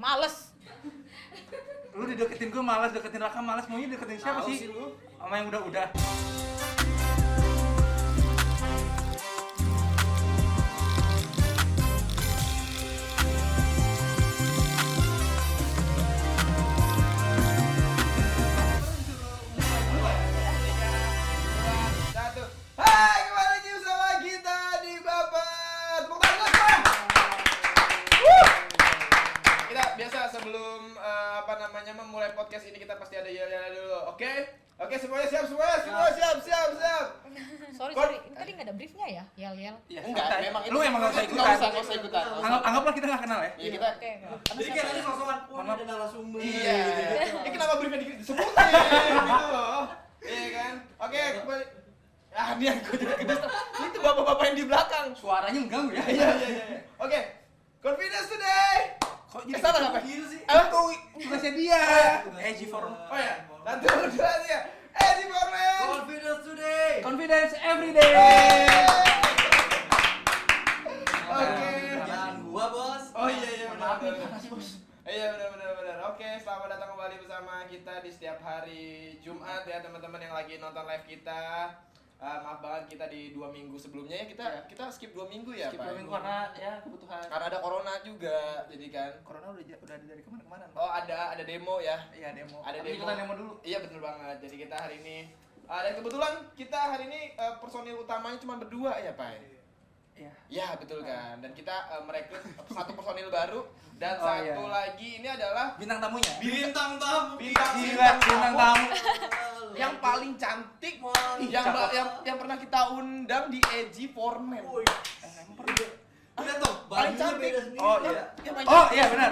males. Lu dideketin gue malas, deketin Raka malas, maunya deketin siapa Tahu sih? lu. Sama yang udah. Satu. Hai, kembali lagi bersama kita di Babat. Tepuk tangan semua. Kita biasa sebelum memulai podcast ini kita pasti ada yel-yelan dulu. Oke, semuanya siap. Semua siap. Sorry, ini tadi nggak ada briefnya ya, yel-yel. Ya, Enggak, santai. memang Lu emang gak usah ikutan. Nggak usah ikutan. Anggaplah kita gak kenal ya. Iya, kita. Oke. Jadi kayak tadi sosokan, oh ini ada narasumber. Iya. Ini kenapa briefnya disebutin gitu loh. Iya kan? Oke, kembali. Ah, ini aku jadi kedes. Itu bapak-bapak yang di belakang. Suaranya mengganggu ya. Iya. Oke. Confidence today. Kok jadi Salah apa? Gitu sih. tugasnya dia. G4. Oh ya, nanti berduanya. Di Formen. Confidence today. Confidence every day. Oke. Jangan gua, Bos. Oh iya. Maaf nih, benar. makasih bos. Iya benar. Oke, selamat datang kembali bersama kita di setiap hari Jumat ya teman-teman yang lagi nonton live kita. Maaf banget kita di 2 minggu sebelumnya ya kita skip 2 minggu ya Skip Pak. 2 minggu karena ya kebutuhan. Karena ada corona juga, jadi kan. Corona udah ada dari kemana-kemana. Oh ada demo ya. Iya demo. Ada Tapi demo. ikutan demo dulu. Iya bener banget. Jadi kita hari ini dan kebetulan kita hari ini personil utamanya cuma berdua ya Pak. Iya. Ya betul kan. Dan kita merekrut satu personil baru dan Oh, satu iya. lagi ini adalah Bintang tamunya. Bintang tamu. Gila, bintang tamu. yang paling cantik yang pernah kita undang di EG Formen. Udah tuh, Paling bajunya cantik. beda sendiri. Oh iya. Yang paling Oh cantik. iya benar.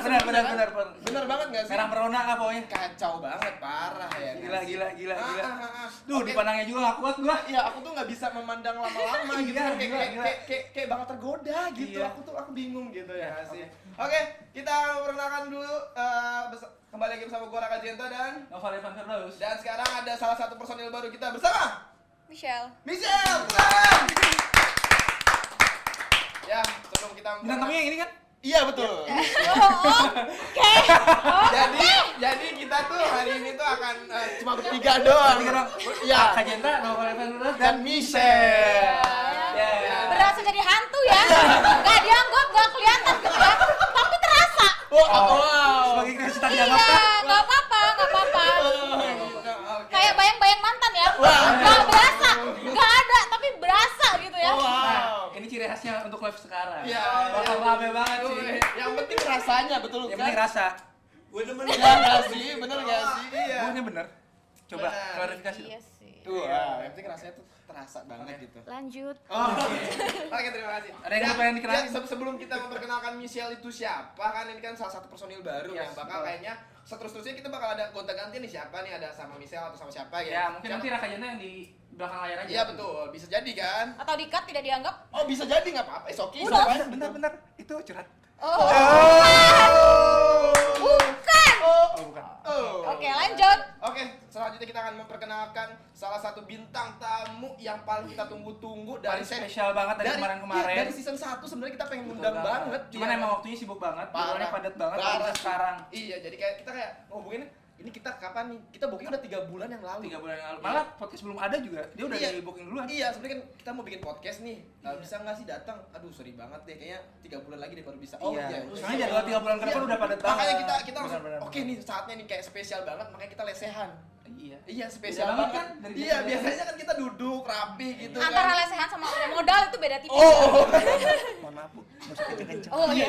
Bener banget nggak sih? Merah merona lah pokoknya. Kacau banget, parah ya. Gila. Duh, Oke. dipandangnya juga gak kuat gua. Iya, aku tuh nggak bisa memandang lama-lama gitu. Iya, Kayak gila. kayak banget tergoda gitu. Iya. Aku bingung gitu ya Oke. sih. Oke, kita perkenalkan dulu kembali lagi bersama gua Raka Jenta dan Noval Evan Firdaus. sekarang ada salah satu personil baru kita bersama Michelle. Michelle. Pulang. Ya, sebelum kita Bintang tamunya yang ini kan? Iya betul. Oke. Jadi kita tuh hari ini tuh akan cuma bertiga doang. Bertiga doang. Iya. Kak Jenta, Noval Evan Firdaus Dan Michelle. Ya. Berasa jadi hantu ya. Gak dianggap, gak kelihatan gitu ya. Tapi terasa. Wow. Sebagai Kristen Iya, dianggap kan? gak apa-apa. Oke. Kayak bayang-bayang mantan ya. Wah. Gak berasa, gak ada, tapi berasa gitu ya. Wow. Nah, ini ciri khasnya untuk live sekarang. Iya. Bakal rame banget sih. Yang penting rasanya betul Yang kan? penting rasa. Gue demen Iya nggak sih, bener nggak sih? Iya. Bukannya bener. Coba Benar. klarifikasi. Iya sih. Wah, yang penting rasanya tuh terasa banget gitu. Lanjut. Oke, terima kasih. Ada yang pengen dikenalin? Sebelum kita memperkenalkan Michelle itu siapa, kan ini kan salah satu personil baru Yes, yang bakal betul. kayaknya seterusnya kita bakal ada gonta-ganti nih siapa nih, ada sama Michelle atau sama siapa ya? Ya, mungkin nanti Raka Jenta yang di belakang layar aja. Iya betul, bisa jadi kan? Atau di-cut tidak dianggap? Oh bisa jadi nggak apa-apa, it's okay. Udah. Bentar. Itu curhat. Oh. Bukan. Oh, bukan. Oke, lanjut. Oke, selanjutnya kita akan memperkenalkan salah satu bintang tamu yang paling kita tunggu-tunggu dari Paling spesial banget dari kemarin-kemarin. Dari season 1 sebenarnya kita pengen undang banget. Cuman Iya. emang waktunya sibuk banget, Parah. jadwalnya padat banget Parah. baru sekarang. Iya, jadi kayak kita kayak ngomongin ini kita kapan nih? Kita booking udah 3 bulan yang lalu. 3 bulan yang lalu. Malah podcast belum ada juga. Dia udah Iya. di booking duluan. Iya, sebenarnya kan kita mau bikin podcast nih. Bisa nggak sih datang? Aduh, sorry banget deh. Kayaknya 3 bulan lagi deh baru bisa. Oh iya. Soalnya jadwal 3 bulan ke depan udah padat banget. Makanya kita langsung Benar. oke nih saatnya nih kayak spesial banget, makanya kita lesehan. Iya. Iya, spesial Beda banget banget kan dari Iya, biasanya. biasanya kan kita duduk rapi gitu kan. Antara lesehan sama modal itu beda tipis. Oh. Mohon maaf, Bu. Enggak usah kenceng-kenceng. Oh iya.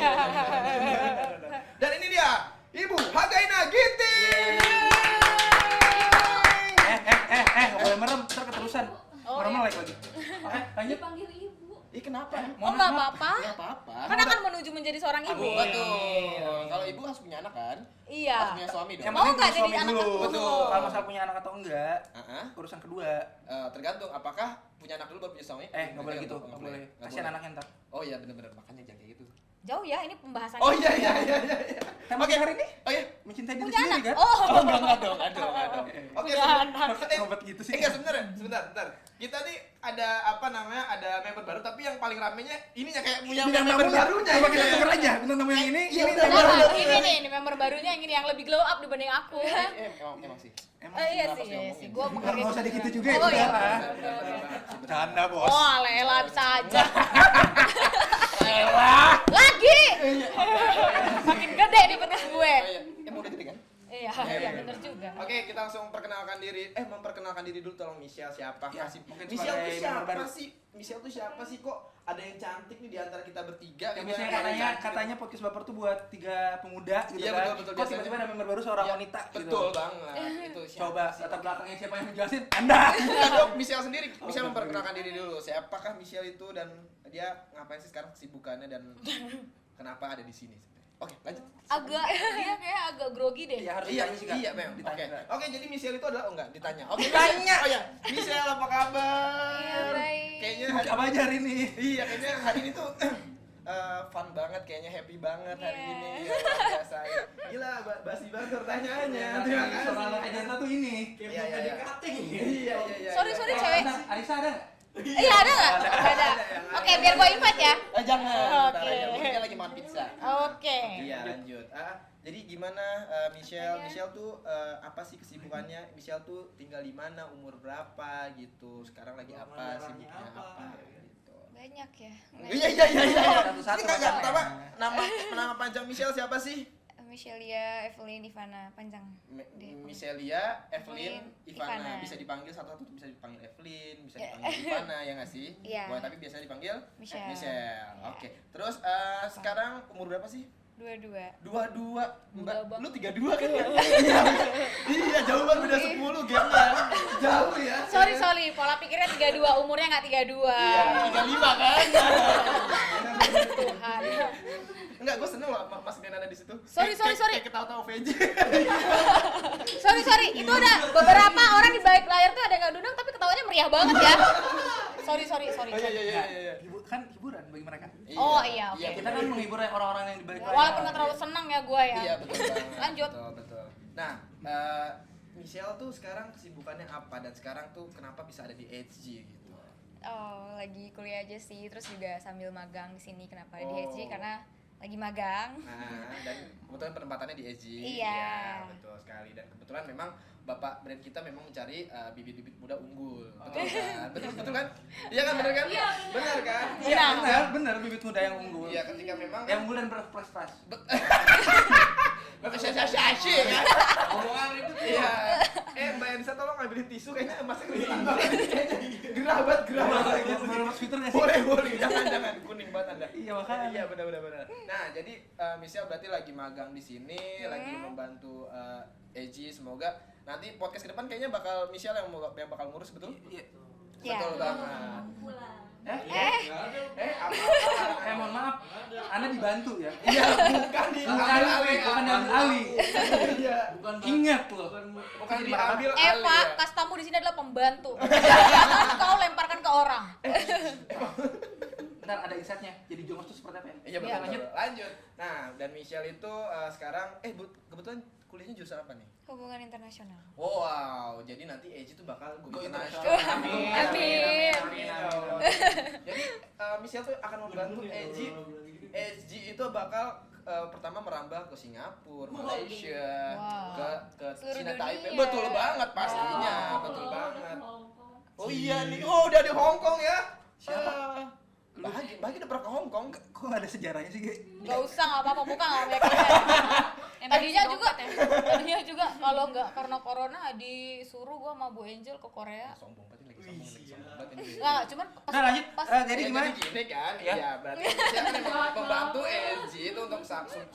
Dan ini dia, Ibu Hagaina Ginting. Nggak boleh merem, ntar keterusan. Oh, Merem iya. like lagi. Oke, lanjut. Dipanggil ibu. Ih, kenapa? Oh nggak apa-apa. Enggak apa-apa. Kan akan menuju menjadi seorang ibu. Amin. Betul. Kalau ibu harus punya anak kan? Harus Iya. punya suami dong. Yang Oh, penting nggak punya jadi suami anak dulu. aku. Betul. Kalau masalah punya anak atau enggak, Heeh. urusan kedua. Tergantung apakah punya anak dulu baru punya suami? Nggak boleh gitu, Tergantung, nggak boleh. Nggak Kasihan boleh. anaknya ntar. Oh iya benar-benar makanya jangan kayak gitu. Jauh ya ini pembahasannya. Oh iya. Tema Oke. kita hari ini? Oh iya, mencintai diri Punya sendiri anak? kan? Oh. Enggak dong. Oke, Punya anak. Ngobat gitu sih. Enggak sebentar. Kita nih ada ada member baru tapi yang paling ramenya ininya kayak punya Bintang member tamunya, barunya. coba kita tuker aja bintang tamu yang ini. Iya, Ini udah, tamu udah, baru. udah. Ini member barunya yang ini yang lebih glow up dibanding aku. Emang sih. Iya kenapa sih, sih iya sih. ngomongin? Gua Nggak menghargai. usah gitu juga ya. Oh iya. udahlah. Bercanda, Bos. Oh, Lela bisa aja. Lagi. Makin gede nih petis gue. Emang udah gede kan? Iya, iya bener juga. Oke, kita langsung memperkenalkan diri dulu tolong Michelle siapa? Ya, Kasih mungkin Michelle tuh sebagai member siapa baru. sih? Michelle tuh siapa sih kok ada yang cantik nih di antara kita bertiga? Ya gitu biasanya kan? Ada yang cantik. katanya podcast baper tuh buat 3 pemuda gitu Iya, kan. betul, Kok biasanya. tiba-tiba ada member baru seorang Iya, wanita gitu. Betul banget. Itu siapa Coba sih? latar belakangnya siapa yang menjelasin? Anda. Enggak dong, Michelle sendiri. Michelle Oh, memperkenalkan diri dulu. Siapakah Michelle itu dan dia ngapain sih sekarang kesibukannya dan kenapa ada di sini? Oke, lanjut. Dia kayak agak grogi deh. Ya harus Iya, ditanya sih, Kak. iya, memang. Oke. Ditanya. Oke, jadi Michelle itu adalah enggak ditanya. Oke, Ditanya. Michelle. Oh ya, Michelle apa kabar? Iya, baik. Kayaknya Sibuk apa aja hari ini? Iya, kayaknya hari ini tuh fun banget, kayaknya happy banget hari Iya. ini. Ya, luar biasa. Gila, basi banget pertanyaannya. Terima kasih. Soal agenda tuh ini. Iya, iya, iya. Iya, iya. Sorry, cewek. Arisa ada? Iya, ada nggak? Ada. Oke, biar gua invite ya. Jangan. Oke. Kita lagi makan pizza. Oke. Iya, lanjut. Jadi gimana Michelle? Michelle tuh apa sih kesibukannya? Michelle tuh tinggal di mana? Umur berapa gitu? Sekarang lagi apa? Sibuknya apa? Gitu. Banyak ya. Iya. Satu-satu Ini nggak kan, pertama ya. nama panjang Michelle siapa sih? Michelia, Evelyn, Ivana, panjang. Michelia, Evelyn, Ivana. Ivana. Bisa dipanggil satu-satu, bisa dipanggil Evelyn, bisa dipanggil Ivana ya nggak sih? Iya. Wah, tapi biasanya dipanggil Michelle. Michelle. Iya. Oke. Terus sekarang umur berapa sih? 22. 22. Muda Mbak, banget. lu 32 kan ya? Iya, jauh banget beda 10 gapnya. Jauh ya. Sorry, pola pikirnya 32, umurnya nggak 32. Iya, 35 kan? Tuhan. Enggak, gue seneng loh Mas Dian ada di situ. Sorry. Kayak ketawa-tawa VJ. Sorry, itu ada beberapa orang di balik layar tuh ada yang nggak duduk tapi ketawanya meriah banget ya. Sorry. Oh iya. Kan hiburan bagi mereka. Oh, iya, oke. Kita kan menghibur orang-orang yang di balik layar. Walaupun nggak terlalu senang ya gue ya. Iya, betul banget. Lanjut. Betul. Nah, Michelle tuh sekarang kesibukannya apa dan sekarang tuh kenapa bisa ada di HG gitu? Oh, lagi kuliah aja sih, terus juga sambil magang di sini. Kenapa di Oh. HG? Karena lagi magang. Nah, dan kebetulan penempatannya di HG. Iya. Betul sekali. Dan kebetulan memang Bapak brand kita memang mencari bibit-bibit muda unggul. Betul kan? Betul kan? Iya kan, benar kan? Benar kan? Iya, benar bibit muda yang unggul. Iya, ketika memang Yang unggul dan berprestasi. Syashi kan? Omongan itu Iya. Mbak Enisa tolong ngambilin tisu kayaknya masih keliling banget. Gerah banget. Menurut Twitter nggak sih? Boleh. Jangan kuning banget Anda. Iya, makanya. Iya, benar. Nah, jadi Michelle berarti lagi magang di sini, lagi membantu Eji. Semoga nanti podcast ke depan kayaknya bakal Michelle yang bakal ngurus, betul? Iya. Iya. Betul banget. Mohon maaf. Anda dibantu ya? Iya, bukan diambil alih. Bukan diambil alih. Iya. Ingat loh. Bukan diambil alih. Eva, ya. kastamu di sini adalah pembantu. Kau lemparkan ke orang. Ntar ada insight-nya. Jadi Jongos itu seperti apa ya? Iya, betul. Lanjut. Lanjut. Nah, dan Michelle itu sekarang kebetulan kuliahnya jurusan apa nih? Hubungan internasional. Wow, jadi nanti Eji tuh bakal go internasional. internasional. Amin. Jadi Michelle tuh akan membantu Eji. Eji itu bakal pertama merambah ke Singapura, Malaysia, Wow. ke Seluruh Cina Taipei. dunia. Betul banget pastinya, betul banget. Oh iya nih, udah di Hong Kong ya. Siapa? Bahagi udah pernah ke Hong Kong. Kok nggak ada sejarahnya sih, Ge? Gak usah, gak apa-apa, buka gak meyakinkan. Tadinya juga kalau nggak karena corona disuruh gua sama Bu Angel ke Korea. Sombong banget lagi sombong banget ini. Nggak, cuman Nah, lanjut. Jadi Ya, gimana? gini kan, Ya. iya berarti dia kan memang membantu ENG itu untuk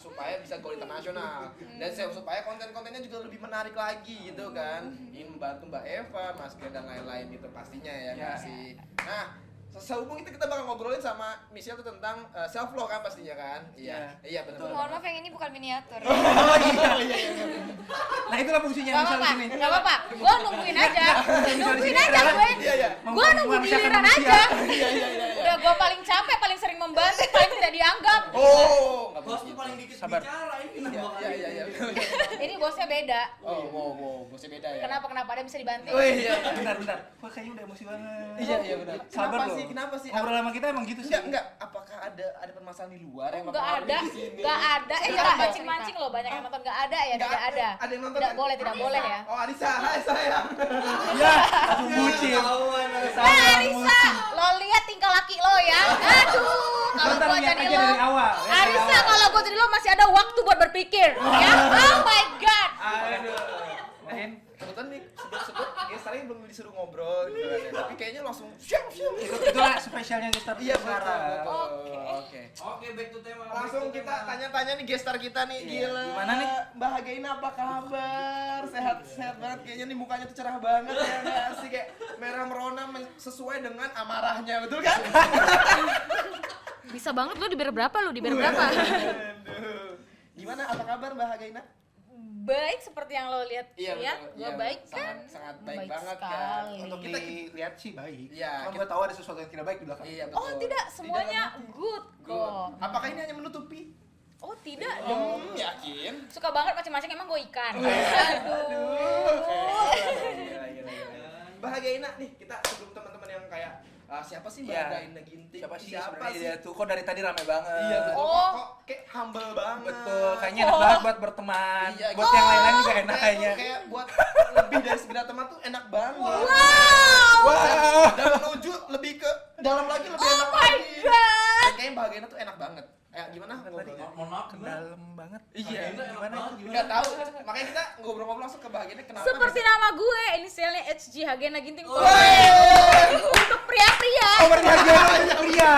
supaya bisa go internasional dan supaya konten-kontennya juga lebih menarik lagi gitu kan. Ingin membantu Mbak Eva, Mas Gen dan lain-lain gitu pastinya ya nggak sih. Nah, sehubung itu kita bakal ngobrolin sama Michelle tuh tentang self love kan pastinya kan. Iya betul. Mohon maaf, yang ini bukan miniatur. Oh iya. Nah, itulah fungsinya nggak misal di apa-apa, sini. nggak apa-apa. Gua nungguin aja gue. Iya. Gua nunggu giliran aja. Iya. Udah Gua paling capek, paling sering membantu, paling tidak dianggap. Oh, nggak Bos boleh tuh paling dikit Sabar. bicara ini. Iya. Ini bosnya beda. Wow, bosnya beda ya. Kenapa ada bisa dibantu? Oh iya. Bentar. Wah kayaknya udah emosi banget. Iya benar. Sabar loh. Kenapa sih? Ngobrol sama kita emang gitu sih. Enggak. Apakah ada permasalahan di luar yang Enggak mempengaruhi ada, di sini? enggak ada. Jangan mancing-mancing loh, banyak yang nonton. Enggak ada ya, Nggak tidak ada. Ada yang nonton? Tidak boleh ya. Oh, Anissa, hai sayang. Ya, langsung bucin. Nah, Arisa, lo lihat tingkah laki lo ya. Aduh, kalau Ntar gua lihat jadi aja lo, dari awal. ya, dari Arisa, awal. kalau gua jadi lo masih ada waktu buat berpikir. Ya, oh my god. Aduh. Nahin. Kebetulan nih sebut dia tadi belum disuruh ngobrol gitu kan ya. Tapi kayaknya langsung syam. Itulah spesialnya gestar Iya sekarang. betul. Oke. Oke, back to tema. Langsung kita tanya-tanya nih gestar kita nih. Iya, Gila. gimana nih? Bahagiain apa kabar? Sehat banget kayaknya nih, mukanya tuh cerah banget ya nggak sih, kayak merah merona sesuai dengan amarahnya, betul kan? Bisa banget lo dibayar berapa lo? Dibayar berapa? Aduh. Gimana, apa kabar Bahagiaina? Baik seperti yang lo lihat ya. betul. Gua Iya, baik kan? sangat baik banget sekali. kan. Untuk kita Dilihat sih baik. Iya, Cuma kita- gue tahu ada sesuatu yang tidak baik di belakang. iya betul. Oh tidak, semuanya good kok. Apakah ini hanya menutupi? Oh tidak dong. Yakin? Suka banget macam-macam, emang gue ikan. Bahagiaina nih, kita sebelum teman-teman yang kayak siapa sih Iya. Bahagiaina Ginting? Siapa sih sebenarnya dia tuh? Kok dari tadi rame banget? Iya betul. Oh. Kok kayak humble banget. Betul, kayaknya enak banget buat berteman. Iya, Buat gitu. yang lain-lain juga enak kayaknya. Kayak buat lebih dari sekedar teman tuh enak banget. Wow. Wah. Dan menuju lebih ke dalam lagi lebih Oh enak my lagi. god. Dan kayaknya Bahagiaina tuh enak banget. Gimana ngobrolnya? Mohon maaf, Dalam banget. Iya, gimana? Nggak tahu. Makanya kita ngobrol-ngobrol langsung ke Bahagiaina kenapa? Seperti nama gue, inisialnya HG Hagena Ginting. Wey. Untuk pria-pria. Oh, berharga pria.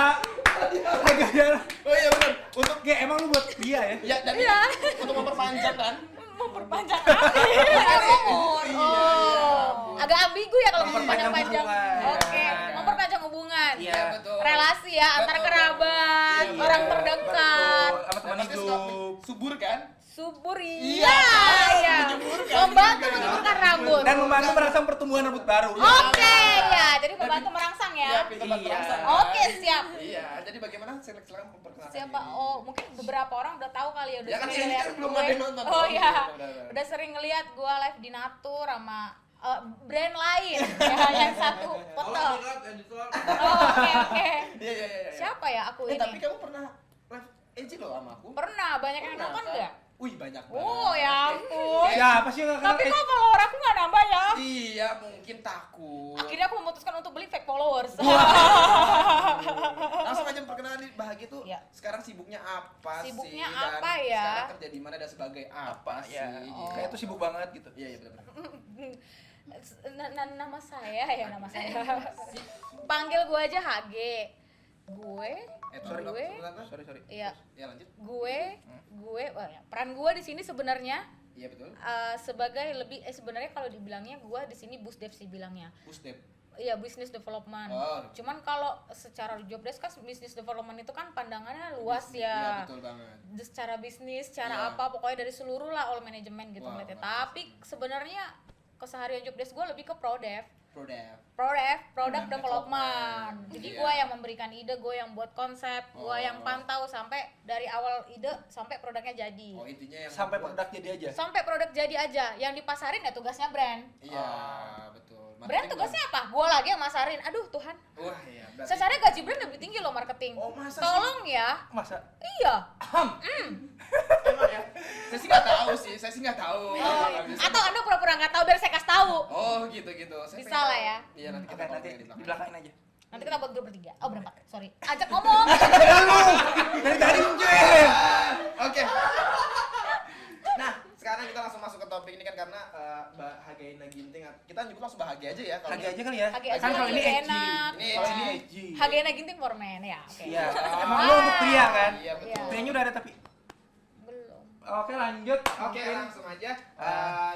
Harga. Oh iya benar. Untuk Oke, emang lu buat pria ya? ya dan Iya. untuk memperpanjang kan? Memperpanjang umur. Oh. Agak ambigu ya kalau memperpanjang-panjang. hubungan. Oke, memperpanjang hubungan. Iya, betul. Relasi ya antar Betul. kerabat, Iya, orang terdekat. Betul. Sama teman Pasti suka hidup. subur kan? Subur Iya, iya. menyuburkan Membantu juga. menyuburkan rambut. Dan membantu merangsang pertumbuhan rambut baru. Oke, ya. Jadi membantu merangsang Iya, ya. pintu tempat Iya. merangsang. Oke, siap. Iya, jadi bagaimana silakan memperkenalkan Siapa? diri. Oh, mungkin beberapa orang udah tahu kali ya, udah Ya kan sering ini ngeliat kan belum gue. ada yang nonton. Oh iya, Udah. udah sering ngeliat gue live di Natur sama brand lain ya, yang satu foto. Tolong dikat, editor. Oh, oke. Iya. Siapa ya aku Tapi ini? kamu pernah live edgy loh sama aku? Pernah, banyak yang Pernah, nonton kan? nggak? Wih, banyak banget. Oh ya ampun. Siapa sih yang nggak Tapi kenal? kok follower aku nggak nambah ya? Iya, mungkin takut. Akhirnya aku memutuskan untuk beli fake followers. Langsung aja perkenalan di Bahagia tuh. Iya. Sekarang sibuknya apa sih? Sibuknya Dan apa ya? Sekarang kerja di mana dan sebagai apa sih? Ya, Oh. kayak tuh sibuk banget gitu. Iya, benar. Nama saya ya, nama saya. Panggil gue aja HG. Gue, Sorry. gue, Sorry. iya, Ya lanjut. gue, wah, ya, peran gue di sini sebenarnya Iya betul. sebagai lebih sebenarnya kalau dibilangnya gue di sini bus dev sih bilangnya. Pusdep. Iya, business development. Oh. Cuman kalau secara job desk kan business development itu kan pandangannya luas Iya, ya. betul banget. Secara bisnis, secara Iya. apa, pokoknya dari seluruh lah all manajemen gitu Wah, ngeliatnya. bagus. Tapi sebenarnya keseharian job desk gue lebih ke pro dev. Prodep. Product Product development. development. Jadi Iya. gue yang memberikan ide, gue yang buat konsep, gue Oh. yang pantau sampai dari awal ide sampai produknya jadi. Oh, intinya yang Sampai membuat- produk jadi aja. Sampai produk jadi aja. Yang dipasarin ya tugasnya brand. Iya, betul. Brand Marketing tugasnya apa? Gue lagi yang masarin. Aduh Tuhan. Wah, iya. berarti- Secara gaji brand lebih tinggi loh marketing. Oh, masa sih? Tolong ya. Masa? Iya. Emang ya? Saya sih nggak tahu sih. Saya sih nggak tahu. Nggak bisa. Atau Anda pura-pura nggak tahu biar saya kasih tahu. Oh, gitu. Saya Bisa pengen lah tahu. ya. Iya, nanti kita Oke, nanti ngomongin di belakangin aja. Nanti kita buat grup bertiga. Oh berempat. Sorry. Ajak ngomong. Dari tadi cuy. Oke. Nah, sekarang kita langsung masuk ke topik ini kan karena Bahagiaina Ginting. Kita nyebut langsung Bahagia aja ya. Harga aja kali ya. Harga aja Kan kalau ini lebih edgy. enak. Ini Kalau ini edgy. edgy. Hagena Ginting for men ya. Oke. Iya. Emang lu untuk pria kan? Iya, betul. Iya. Prianya udah ada tapi. Belum. Oke, lanjut. Oke, Mungkin. langsung aja.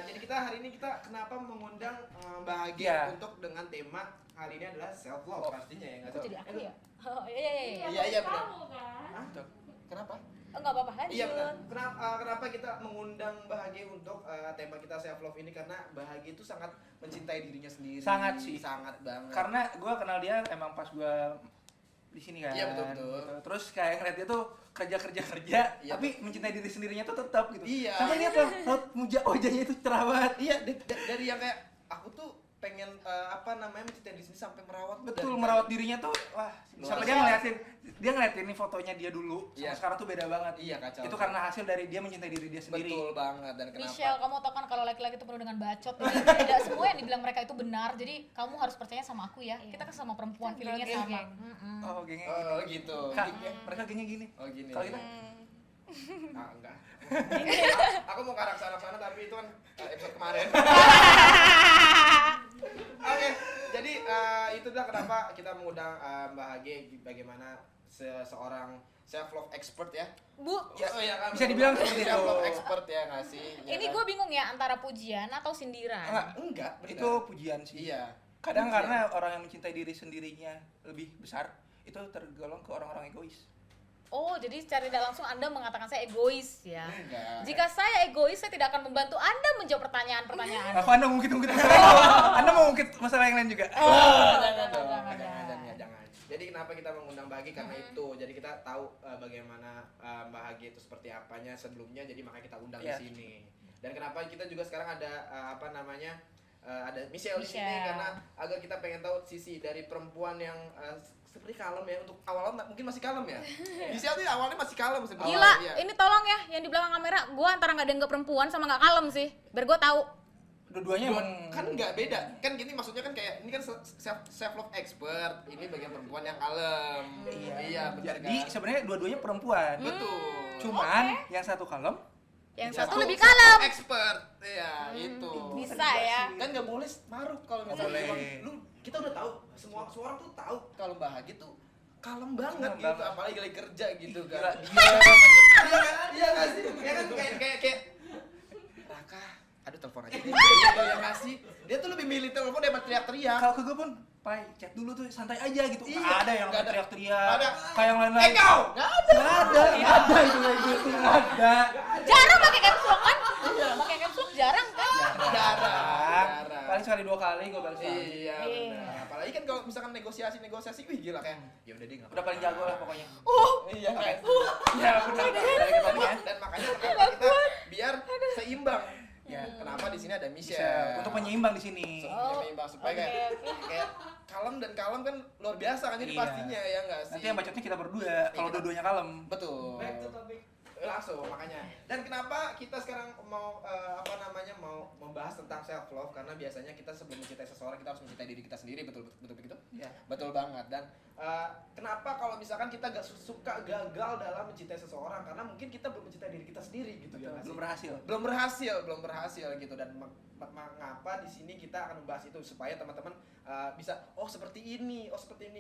Jadi kita hari ini kenapa mengundang Bahagia Iya. untuk dengan tema hari ini adalah self love pastinya ya nggak Aku tahu. jadi aku ya. Oh iya. Iya benar. Hah? Kenapa? Oh enggak apa-apa. Lanjut. Iya benar. Kenapa kita mengundang Bahagia untuk tema kita self love ini karena Bahagia itu sangat mencintai dirinya sendiri. Sangat sih. Sangat banget. Karena gue kenal dia emang pas gue di sini kan. Iya, betul. Gitu. Terus kayak ngeliat dia tuh kerja, Iya, tapi mencintai diri sendirinya tuh tetap gitu. Iya. Sampai lihat loh, raut wajahnya itu cerah banget. Iya, dari yang kayak aku tuh pengen mencintai diri sendiri sampai merawat. Betul, dari- merawat dirinya tuh wah, sampai dia ngeliatin nih fotonya dia dulu sama Iya. sekarang tuh beda banget. Iya, kacau. Itu karena hasil dari dia mencintai diri dia sendiri. Betul banget. Dan kenapa? Michelle, kamu tau kan kalau laki-laki itu penuh dengan bacot. Jadi tidak semua yang dibilang mereka itu benar. Jadi kamu harus percaya sama aku ya. Kita kan sama perempuan, feelingnya Geng, sama. geng. Oh, gengnya. Oh gitu. Kak, mereka gengnya gini. Oh gini. Kalau kita Enggak. Aku mau ke arah sana tapi itu kan episode kemarin. Oke, jadi itu dah kenapa kita mengundang Mbak Hage, bagaimana seorang self love expert ya. Bu, Ya kan. Bisa dibilang seperti self love itu. expert ya nggak sih? Ya ini kan? gue bingung ya antara pujian atau sindiran. Enggak, benar. itu pujian sih. Iya. Kadang Pujian. karena orang yang mencintai diri sendirinya lebih besar, itu tergolong ke orang-orang egois. Oh, jadi secara tidak langsung Anda mengatakan saya egois ya. Enggak. Jika saya egois, saya tidak akan membantu Anda menjawab pertanyaan-pertanyaan. Aku Anda mungkin masalah yang lain. Anda mau ngungkit masalah yang lain juga. Jangan dong, jangan. jangan. Jadi kenapa kita mengundang Mbak Hage karena itu. Jadi kita tahu bagaimana Mbak Hage itu seperti apanya sebelumnya. Jadi makanya kita undang Iya. di sini. Dan kenapa kita juga sekarang ada ada Michelle di sini Michelle. karena agar kita pengen tahu sisi dari perempuan yang seperti kalem ya. Untuk awalnya mungkin masih kalem ya. Michelle tuh awalnya masih kalem sebenarnya. Gila, Iya. ini tolong ya yang di belakang kamera, gue antara nggak dianggap perempuan sama nggak kalem sih. Biar gue tahu. Dua-duanya emang Kan nggak beda kan gini, maksudnya kan kayak ini kan self love expert, ini bagian perempuan yang kalem. Iya benar Jadi kan? sebenarnya dua-duanya perempuan. Betul. Cuman yang satu kalem, Yang Satu satu lebih self kalem. expert. Iya, itu. Bisa ya. Kan nggak boleh maruk kalau misalnya boleh. emang lu kita udah tahu semua orang tuh tahu kalau Mbak Hage tuh kalem banget Kalem gitu, banget. apalagi lagi kerja gitu gila, kan. dia Iya nggak sih? Ya kan kayak Raka, aduh telepon aja deh. Gitu ya nggak sih? Dia tuh lebih milih telepon daripada teriak-teriak. kalau ke gue pun, Pai, chat dulu tuh santai aja gitu. Iya, Nggak ada yang nggak ada. teriak-teriak. Ada. Kayak yang lain-lain. Kau, nggak ada. Nggak ada itu kayak gitu. Nggak ada. Jarang pakai caps lock kan? Pakai caps lock jarang kan? Jarang. Paling sekali 2 kali gue balas. Iya, Iya. benar. Apalagi kan kalau misalkan negosiasi, wih gila kayak ya udah deh nggak Udah paling jago lah pokoknya. Iya kayak Iya benar. Dari ketemu. dan makanya kenapa kita biar seimbang. Ya. Kenapa di sini ada Bisa Michelle? untuk penyeimbang di sini. Penyeimbang supaya kayak kalem dan kalem kan luar biasa kan jadi Iya. pastinya ya enggak sih? Nanti yang bacotnya kita berdua. Kalau kita- dua-duanya kalem. Betul. Back to topic. Langsung makanya. Dan kenapa kita sekarang mau mau membahas tentang self love, karena biasanya kita sebelum mencintai seseorang kita harus mencintai diri kita sendiri, betul begitu? Iya. Betul banget. Dan kenapa kalau misalkan kita gak suka gagal dalam mencintai seseorang, karena mungkin kita belum mencintai diri kita sendiri gitu ya. nggak sih? Belum berhasil. belum berhasil gitu. Dan mengapa di sini kita akan membahas itu supaya teman-teman bisa seperti ini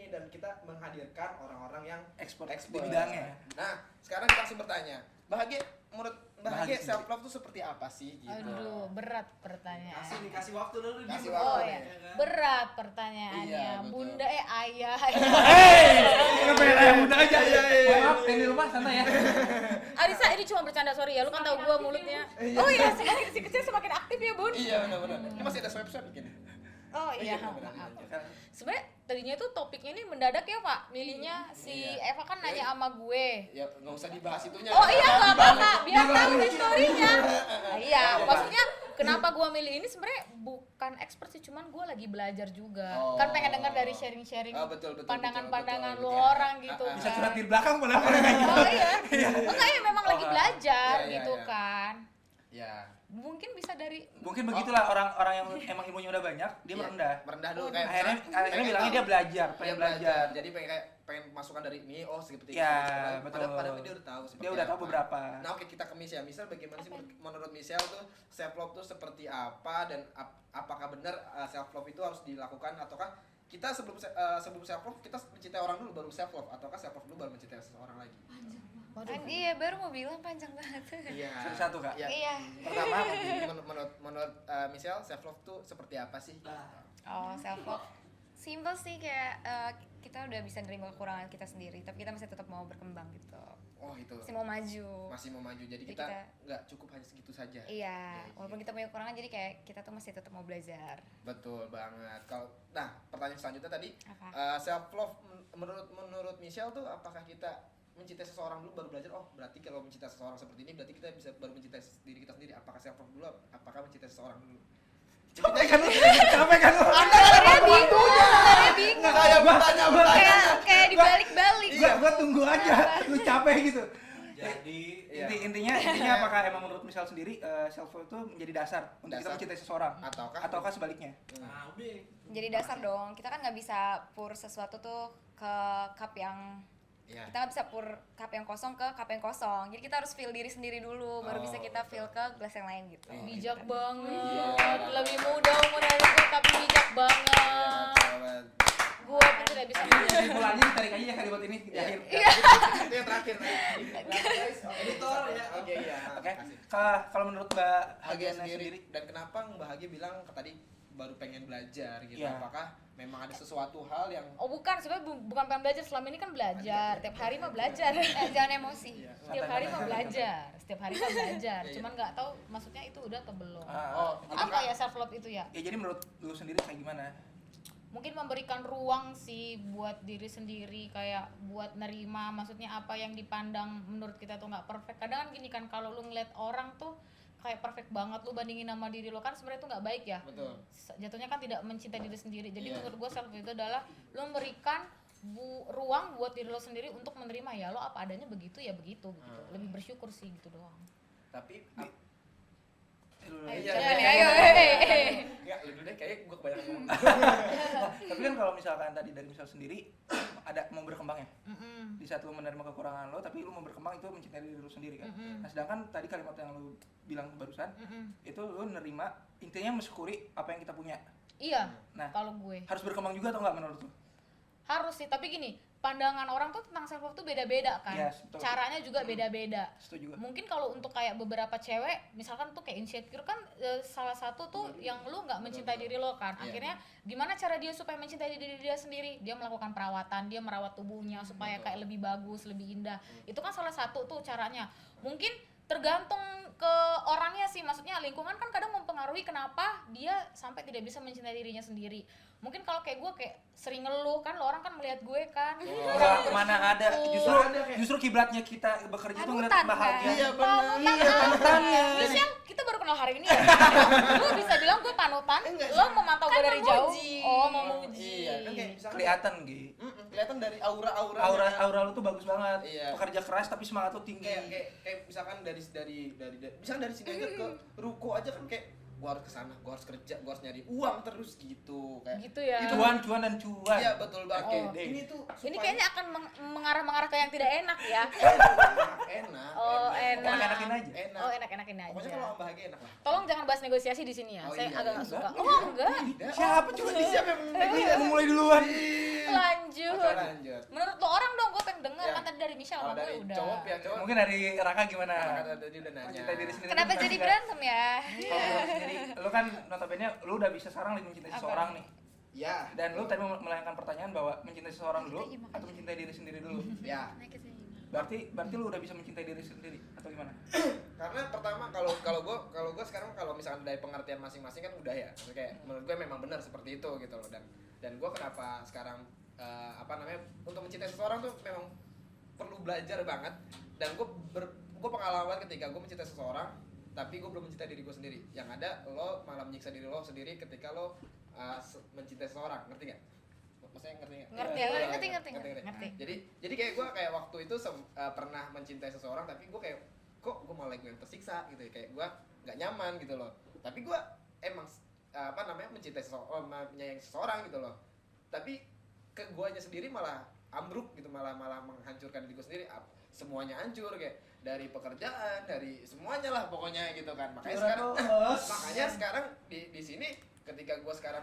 dan kita menghadirkan orang-orang yang Expert expert di bidangnya. Nah, sekarang kita langsung bertanya, Mbak Hage, menurut Mbak Mbak Hage Hage self love itu seperti apa sih gitu? Aduh, berat pertanyaan. Dikasih waktu dulu. Kasih Dim. waktu. Oh nih. ya, kan? berat pertanyaannya. Iya, betul. Bunda ayah. Kenapa ya muda aja? Iya. Maaf, yang di rumah santai ya. Arisa, ini cuma bercanda, sorry ya. Lu kan tahu gua mulutnya. Oh iya, si kecil semakin aktif ya, Bun. Iya benar-benar. Ini masih ada swipe bikin. Oh iya, benar. maaf. Sebenarnya tadinya tuh topiknya ini mendadak ya, Pak. Milihnya si Iya. Eva kan nanya sama gue. Ya nggak usah dibahas itunya. Oh iya, nggak apa-apa, biar tahu historinya. Nah, iya, maksudnya kenapa gua milih ini sebenarnya bukan expert sih, cuman gua lagi belajar juga. Oh. Kan pengen dengar dari sharing-sharing Betul, pandangan-pandangan betul, lu betul. orang gitu Ah, Bisa kan. curhat di belakang malah. Oh iya. Enggak ya, memang lagi Oh, belajar iya, iya, gitu iya. kan. Ya. Mungkin bisa dari Mungkin begitulah orang-orang yang emang ilmunya udah banyak, dia Iya, merendah. Merendah dulu kayak Akhirnya pengen bilangnya tahu. dia belajar, Pengen pengen belajar. belajar. Jadi pengen masukan dari ini seperti Iya, ini. betul. Padahal dia udah tahu seperti Dia udah tahu apa. beberapa. Nah, oke, kita ke Michelle. Michelle bagaimana sih menurut Michelle tuh self love tuh seperti apa, dan apakah benar self love itu harus dilakukan, ataukah kita sebelum self love kita mencintai orang dulu baru self love, ataukah self love dulu baru mencintai seseorang lagi? Iya, baru mau bilang panjang banget. Iya. Satu-satu, Kak. Ya. Iya. Pertama, menurut Michelle self love tuh seperti apa sih? Oh, self love. Simple sih, kayak kita udah bisa nerima kekurangan kita sendiri, tapi kita masih tetap mau berkembang gitu. Oh itu masih mau maju. masih mau maju, jadi Jadi kita kita- nggak cukup hanya segitu saja. Iya, Iya, walaupun iya. kita punya kekurangan jadi kayak kita tuh masih tetap mau belajar. Betul banget. Nah, pertanyaan selanjutnya tadi, Apa? self love menurut Michelle tuh apakah kita mencintai seseorang dulu baru belajar? Oh, berarti kalau mencintai seseorang seperti ini berarti kita bisa baru mencintai diri kita sendiri. Apakah self love dulu? Apakah mencintai seseorang dulu? Capek kan lu? Capek kan lu? Sebenarnya bingung. Saya bertanya. Kayak dibalik-balik. Gua tunggu aja. Lu capek gitu. Jadi Iya. Intinya apakah emang menurut Michelle sendiri self love itu menjadi dasar untuk kita Dasar. mencintai seseorang ataukah sebaliknya? nah udah. Jadi dasar dong. Kita kan nggak bisa pour sesuatu tuh ke cup yang Iya. kita nggak bisa pour cup yang kosong ke cup yang kosong. Jadi kita harus feel diri sendiri dulu, baru bisa kita feel ke gelas yang lain gitu. Bijak Iya. banget, lebih muda umur dari gue tapi bijak banget. Gue pun tidak bisa Kesimpulannya ditarik aja ya kalimat ini di akhir. Itu yang terakhir. Editor ya. Oke, iya. Oke. Kasih. Kalau menurut Mbak Bahagia Hagiana sendiri. sendiri, Dan kenapa Bahagia bilang tadi baru pengen belajar gitu? Iya. Apakah memang ada sesuatu hal yang Oh bukan, sebenarnya bukan pengen belajar, selama ini kan belajar, tiap hari mah belajar. Jangan emosi. Iya. Setiap hari mah belajar, setiap hari mah belajar. Iya, iya. Cuman nggak tahu maksudnya itu udah atau belum. Oh, Apa ya self love itu ya? ya jadi menurut lu sendiri kayak gimana? Mungkin memberikan ruang sih buat diri sendiri, kayak buat nerima maksudnya apa yang dipandang menurut kita tuh nggak perfect. Kadang kan gini kan, kalau lu ngeliat orang tuh kayak perfect banget, lu bandingin sama diri lo kan sebenarnya itu nggak baik ya. betul. Jatuhnya kan tidak mencintai diri sendiri. Jadi Iya. menurut gue self love itu adalah lu memberikan ruang buat diri lo sendiri untuk menerima ya lo apa adanya begitu ya begitu gitu. Lebih bersyukur sih gitu doang. Tapi Iya, Ayo. ya lu dulu deh, kayaknya gue kebanyakan ngomong. Tapi kan kalau misalkan tadi dari Michelle sendiri ada mau berkembang ya. Mm-mm. Di saat lu menerima kekurangan lo, tapi lu mau berkembang itu mencintai diri lu sendiri kan. Mm-mm. Nah, sedangkan tadi kalimat yang lu bilang barusan Mm-mm. itu lu nerima, intinya mensyukuri apa yang kita punya. Iya, Nah, kalau gue harus berkembang juga atau enggak menurut lu? harus sih, tapi gini, pandangan orang tuh tentang self love tuh beda-beda kan. Yes, betul. Caranya juga beda-beda. Setuju. Mungkin kalau untuk kayak beberapa cewek, misalkan tuh kayak insecure kan salah satu tuh yang lu nggak mencintai diri lo kan. Iya. Akhirnya gimana cara dia supaya mencintai diri dia sendiri? Dia melakukan perawatan, dia merawat tubuhnya supaya Betul. kayak lebih bagus, lebih indah. Itu kan salah satu tuh caranya. Mungkin tergantung ke orangnya sih, maksudnya lingkungan kan kadang mempengaruhi kenapa dia sampai tidak bisa mencintai dirinya sendiri. Mungkin kalau kayak gue kayak sering ngeluh kan, lo orang kan melihat gue kan. Enggak kemana ada, justru Ada kayak- justru kiblatnya kita bekerja tuh ngeliat Panutan, bahagia. kan? Iya benar. Iya, panutannya. Michelle, kita baru kenal hari ini ya. Gue bisa bilang gue panutan, Enggak sih. lo memantau gue dari jauh. memuji. Oh, memuji. Iya, kan kayak misalkan Kelihatan Gi. kelihatan dari aura-aura. Aura lu tuh bagus banget. Iya. Pekerja keras tapi semangat lu tinggi. Kayak misalkan dari misalkan dari sini aja ke ruko aja kan kayak gua harus kesana, gua harus kerja, gua harus nyari uang terus gitu kayak. Gitu ya. Cuan dan cuan. Iya betul banget. Oh. Ini tuh Ini kayaknya akan mengarah ke yang tidak enak ya. enak. Oh, enak. Enak-enakin aja. Enak. Oh, enak-enakin aja. Pokoknya kalau bahagia enak lah. Tolong jangan bahas negosiasi di sini ya. Oh, Saya iya, agak iya. nggak suka. Enggak. Oh, enggak. Tidak. Siapa coba di Siapa yang Mau mulai duluan. Lanjut. Oke, lanjut. Menurut lo orang dong, gue pengen denger Ya. kan tadi dari Michelle Kalau sama dari gue udah. cowok ya cowok. Mungkin dari Raka gimana? Karena tadi udah nanya. Mencintai diri sendiri. Kenapa tuh jadi juga. berantem ya? Kalau lu sendiri, lu kan notabene lu udah bisa sekarang lagi mencintai Apa? seseorang nih. Ya. Dan lu tadi melayangkan pertanyaan bahwa mencintai seseorang dulu Iya, makanya. atau mencintai diri sendiri dulu. Ya. Berarti lu udah bisa mencintai diri sendiri atau gimana? Karena pertama kalau gue sekarang kalau misalkan dari pengertian masing-masing kan udah ya. Maksudnya kayak menurut gue memang benar seperti itu gitu loh dan gue kenapa sekarang untuk mencintai seseorang tuh memang perlu belajar banget dan gue pengalaman ketika gue mencintai seseorang tapi gue belum mencintai diri gue sendiri. Yang ada lo malah menyiksa diri lo sendiri ketika lo mencintai seseorang, ngerti gak? Maksudnya ngerti gak? Ngerti, ngerti. Jadi kayak gue kayak waktu itu pernah mencintai seseorang tapi gue kayak kok gue malah gue yang tersiksa gitu ya, kayak gue nggak nyaman gitu loh. Tapi gue emang mencintai seseorang, menyayangi seseorang gitu loh. Tapi ke guanya sendiri malah ambruk gitu, malah menghancurkan diri gue sendiri. Semuanya hancur kayak dari pekerjaan, dari semuanya lah pokoknya gitu kan. Makanya sekarang di sini ketika gue sekarang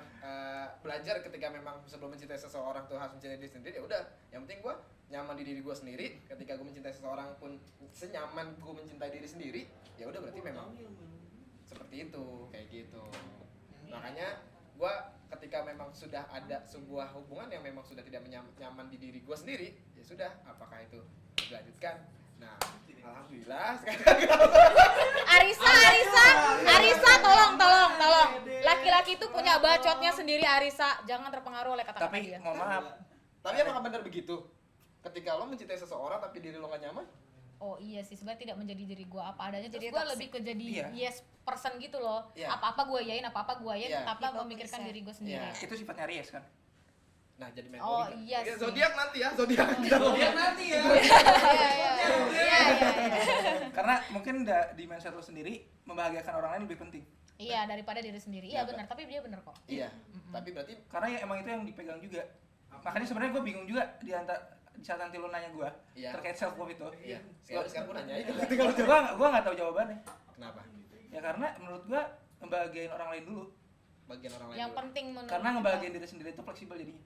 belajar ketika memang sebelum mencintai seseorang tuh harus mencintai diri sendiri, ya udah yang penting gue nyaman di diri gue sendiri. Ketika gue mencintai seseorang pun senyaman gue mencintai diri sendiri, ya udah berarti memang seperti itu kayak gitu. Makanya gue ketika memang sudah ada sebuah hubungan yang memang sudah tidak nyaman di diri gue sendiri, ya sudah, apakah itu dilanjutkan Nah, alhamdulillah sekarang Arisa, tolong. Laki-laki itu punya bacotnya sendiri, Arisa. Jangan terpengaruh oleh kata-kata Tapi dia. mohon maaf, tapi apakah benar begitu? Ketika lo mencintai seseorang tapi diri lo gak nyaman? Oh iya sih, sebenarnya tidak menjadi diri gua apa adanya. Jadi Jadi gua toxic. lebih ke jadi Iya. yes person gitu loh. Iya. Apa-apa gua yain, Iya. tanpa People memikirkan pleaser. diri gua sendiri. Iya. itu sifatnya Aries kan. Nah, jadi main Oh, politik. iya sih. Zodiak nanti ya, zodiak. Zodiak nanti ya. Iya. Karena mungkin di mindset lo sendiri membahagiakan orang lain lebih penting. Iya, daripada diri sendiri. Iya Iya, benar, tapi dia benar kok. Iya. Tapi berarti Karena ya emang itu yang dipegang juga. Makanya sebenarnya gue bingung juga di saat nanti lo nanya gue Iya. terkait self love itu. iya. Sekarang gue nanya itu. Gue nggak tahu jawabannya. Kenapa? Ya karena menurut gue membahagiain orang lain dulu. Bagian orang lain. Yang dulu. penting menurut Karena kita. ngebahagiain diri sendiri itu fleksibel jadinya.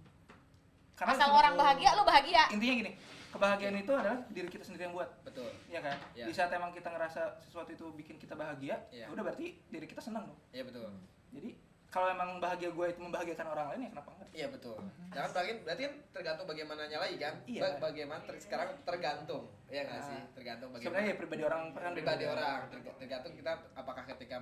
Karena Asal orang bahagia, lo bahagia. intinya gini, kebahagiaan itu adalah diri kita sendiri yang buat. Betul. Iya kan? Iya. Di saat emang kita ngerasa sesuatu itu bikin kita bahagia, Iya. ya udah berarti diri kita senang dong. Iya betul. Jadi kalau emang bahagia gue itu membahagiakan orang lain ya kenapa enggak? Iya betul. Jangan berarti kan tergantung bagaimana nyalai kan? Iya. Bagaimana sekarang tergantung. Iya nggak Nah, sih? Tergantung Sebenarnya bagaimana. ya pribadi orang kan Pribadi beda-beda. orang tergantung kita apakah ketika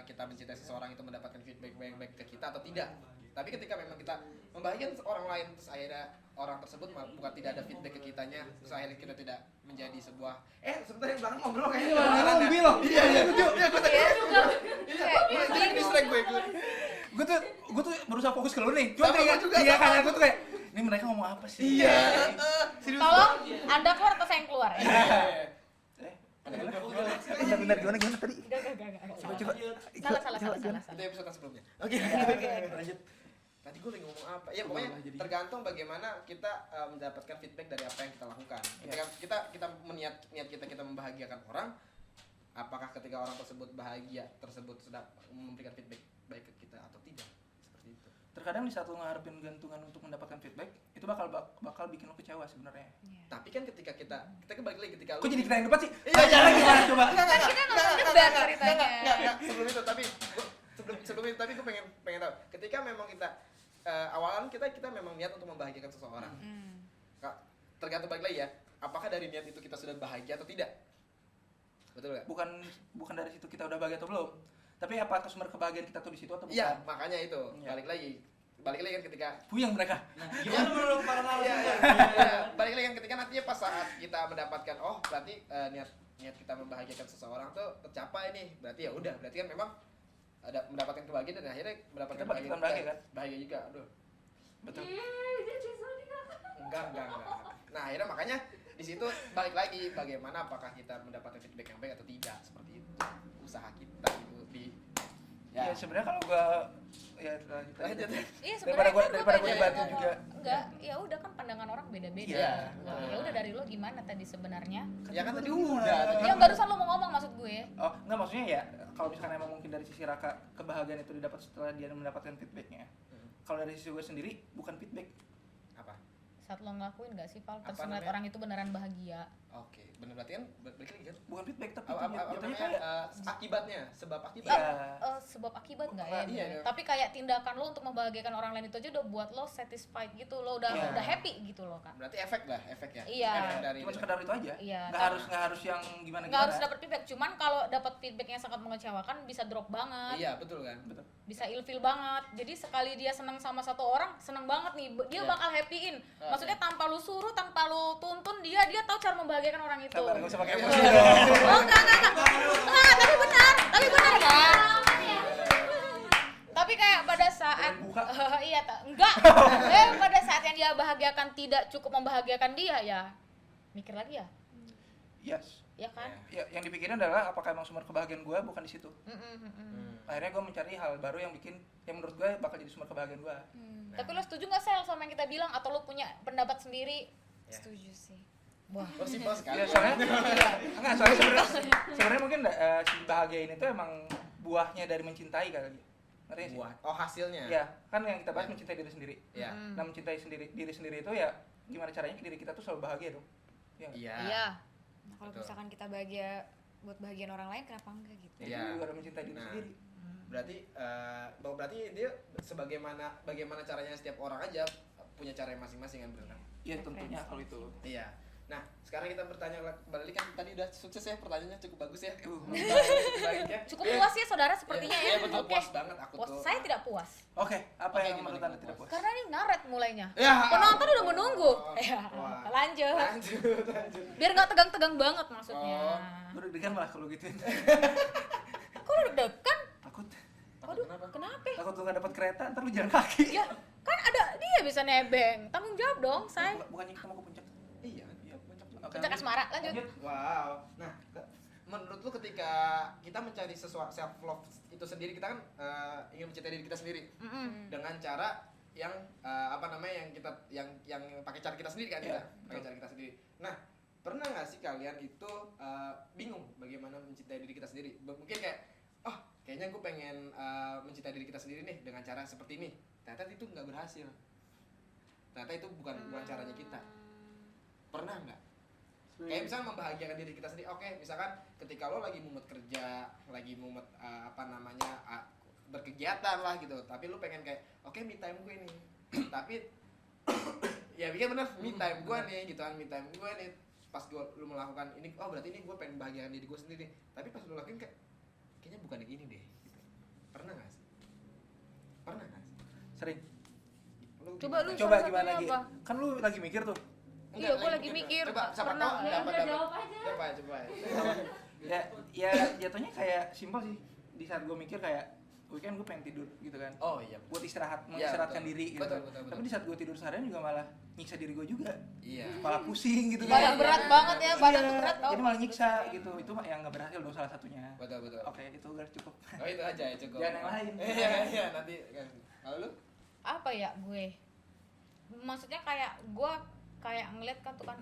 kita mencintai seseorang itu mendapatkan feedback baik ke kita atau tidak. Tapi ketika memang kita membahagiakan orang lain terus akhirnya orang tersebut bukan tidak ada feedback ke kitanya terus akhirnya kita tidak menjadi sebuah sebentar yang belakang ngobrol kayaknya Mobil loh. iya setuju iya gue Iya juga. tadi distract gue Gue tuh berusaha fokus ke lu nih. Cuma Sama kayak gua juga, iya sama. kan aku tuh kayak ini mereka ngomong apa sih? iya serius Tolong, Anda keluar atau saya yang keluar? Bentar gimana tadi? Enggak. Coba. Salah. itu episode yang sebelumnya Oke. Lanjut. tadi gue lagi ngomong apa ya pokoknya tergantung bagaimana kita mendapatkan feedback dari apa yang kita lakukan ketika kita niat kita membahagiakan orang apakah ketika orang tersebut bahagia tersebut sedang memberikan feedback baik ke kita atau tidak seperti itu Terkadang di saat lu ngarepin gantungan untuk mendapatkan feedback, itu bakal bikin lu kecewa sebenarnya. tapi kan ketika kita balik lagi ketika Kok jadi kita yang depan sih? Iya, Jangan gimana coba? Debat ceritanya. Enggak, sebelum itu tapi gue pengen tahu ketika memang kita awalan kita memang niat untuk membahagiakan seseorang tergantung balik lagi ya apakah dari niat itu kita sudah bahagia atau tidak betul nggak? Bukan dari situ kita udah bahagia atau belum. Tapi apakah sumber kebahagiaan kita tuh di situ atau bukan? Iya makanya itu Iya. balik lagi kan ketika Puyeng mereka. Nah, gimana menurut para Iya, narasumber? balik lagi kan ketika nantinya pas saat kita mendapatkan berarti niat kita membahagiakan seseorang tuh tercapai nih berarti ya udah berarti kan memang ada mendapatkan kebahagiaan dan akhirnya mendapatkan Kita ikutan bahagia kan? bahagia juga aduh Betul. enggak nah akhirnya makanya di situ balik lagi bagaimana apakah kita mendapatkan feedback yang baik atau tidak seperti itu usaha kita gitu Ya, sebenarnya kalau gua ya lanjut Iya Daripada sebenarnya gua- kan daripada gua pengen debatin ngomong. juga. Enggak, ya udah kan pandangan orang beda-beda. Iya. Nah, ya udah dari lo gimana tadi sebenarnya? ya kan tadi udah Yang barusan lo mau ngomong maksud gue. Oh, enggak maksudnya ya kalau misalkan emang mungkin dari sisi Raka kebahagiaan itu didapat setelah dia mendapatkan feedbacknya. Kalau dari sisi gue sendiri bukan feedback. apa Saat lo ngelakuin gak sih, Pal? Apa Terus ngeliat namanya? orang itu beneran bahagia. oke benar berarti kan balik lagi kan Bukan feedback tapi apa jatuhnya namanya kayak akibatnya sebab akibat Iya. Sebab akibat nggak ya? Iya, iya. Tapi kayak tindakan lo untuk membahagiakan orang lain itu aja udah buat lo satisfied gitu, lo udah Iya. happy gitu lo kan. berarti efek ya Iya. efek dari Cuma sekedar itu aja. Iya, Nggak harus yang gimana Nggak harus dapet feedback, cuman kalau dapet feedback yang sangat mengecewakan bisa drop banget. iya betul kan Bisa ilfil banget. Jadi sekali dia seneng sama satu orang, seneng banget nih. Dia Iya. bakal happyin. Oke. Maksudnya tanpa lu suruh, tanpa lu tuntun dia tahu cara membahagiakan orang itu. Sabar, nggak usah pakai Iya. emosi dong. Oh enggak, tapi benar kan? Tapi kayak pada saat Buka. iya enggak. Pada saat yang dia bahagiakan tidak cukup membahagiakan dia ya. Mikir lagi ya. Yes. Ya kan? Ya, yang dipikirin adalah apakah emang sumber kebahagiaan gue bukan di situ. Akhirnya gue mencari hal baru yang menurut gue bakal jadi sumber kebahagiaan gue. Tapi lo setuju nggak Sel sama yang kita bilang atau lo punya pendapat sendiri? Ya. Setuju sih. Wah. oh simpel sekali Ya soalnya enggak soalnya sebenarnya mungkin si bahagia ini tuh emang buahnya dari mencintai kali. Ngerti nggak sih? buah hasilnya Ya, kan yang kita bahas Ya. mencintai diri sendiri. ya Nah, mencintai diri sendiri itu ya gimana caranya diri kita tuh selalu bahagia dong. Ya. iya Iya. Nah, kalau Betul. misalkan kita bahagia buat bahagian orang lain, kenapa enggak gitu? Itu Iya. juga ada mencintai diri Nah. sendiri. berarti dia bagaimana caranya setiap orang aja punya cara yang masing-masing kan benar kan Ya tentunya kalau itu. iya Nah, sekarang kita bertanya kembali kan tadi udah sukses ya, pertanyaannya cukup bagus ya. Cukup puas ya saudara sepertinya ya. Iya, betul, Oke. puas banget aku Puas. tuh. Saya tidak puas. Oke, apa Oke, yang gimana, menurut Anda gimana, tidak puas? puas? Karena ini ngaret mulainya. Ya. Penonton udah menunggu. Ya, Wah. lanjut. Lanjut. Biar nggak tegang-tegang banget maksudnya. Oh. Gue deg-degan malah kalau gituin. Kok lu deg-degan? Takut. Aduh, Kenapa? kenapa? Takut lu gak dapat kereta, ntar lu jalan kaki. Ya, kan ada dia bisa nebeng. Tanggung jawab dong, say. Bukannya kita mau ke puncak. Iya, puncak juga. Oke, Puncak Asmara, lanjut. Wow. Nah, menurut lu ketika kita mencari sesuatu self love itu sendiri, kita kan ingin mencintai diri kita sendiri Mm-mm. dengan cara yang apa namanya yang kita yang pakai cara kita sendiri kan Iya, kita pakai cara kita sendiri. Nah, pernah nggak sih kalian itu bingung bagaimana mencintai diri kita sendiri? Mungkin kayak kayaknya gue pengen mencintai diri kita sendiri nih dengan cara seperti ini. Ternyata itu nggak berhasil. Ternyata itu bukan caranya kita. Pernah nggak? Kayak misalnya membahagiakan diri kita sendiri. Oke, misalkan ketika lo lagi mumet kerja, lagi mumet berkegiatan lah gitu. Tapi lo pengen kayak, oke, me time gue nih. Tapi ya bikin bener, me time gue nih gitu kan, me time gue nih. Pas lu melakukan ini, berarti ini gue pengen bahagiakan diri gue sendiri. Tapi pas lu lakuin kayak, kayaknya bukan yang ini deh. Gitu. Pernah nggak sih? Pernah nggak sih? Sering. Coba lu Coba salah gimana satunya Gi? apa? Kan lu lagi mikir tuh. Iya, gua lagi mikir. Coba, siapa Pernah tahu nggak? dapat. Jawab aja. Coba. Ya jatuhnya kayak simpel sih. Di saat gue mikir kayak weekend gue pengen tidur gitu kan. Oh iya. Buat istirahat, Iya, mengistirahatkan betul. diri gitu. Betul, kan. betul, betul. Tapi di saat gue tidur seharian juga malah nyiksa diri gue juga. Iya. Malah pusing gitu Iya, kan. Badan berat banget ya, badan Iya, tuh berat tau. Jadi malah nyiksa gitu. Itu yang nggak berhasil dong salah satunya. Betul. Oke, itu udah cukup. Oh itu aja ya cukup. Jangan yang lain. Iya nanti kan. Kalau lu? Apa ya gue? Maksudnya kayak gue kayak ngeliat kan tuh kan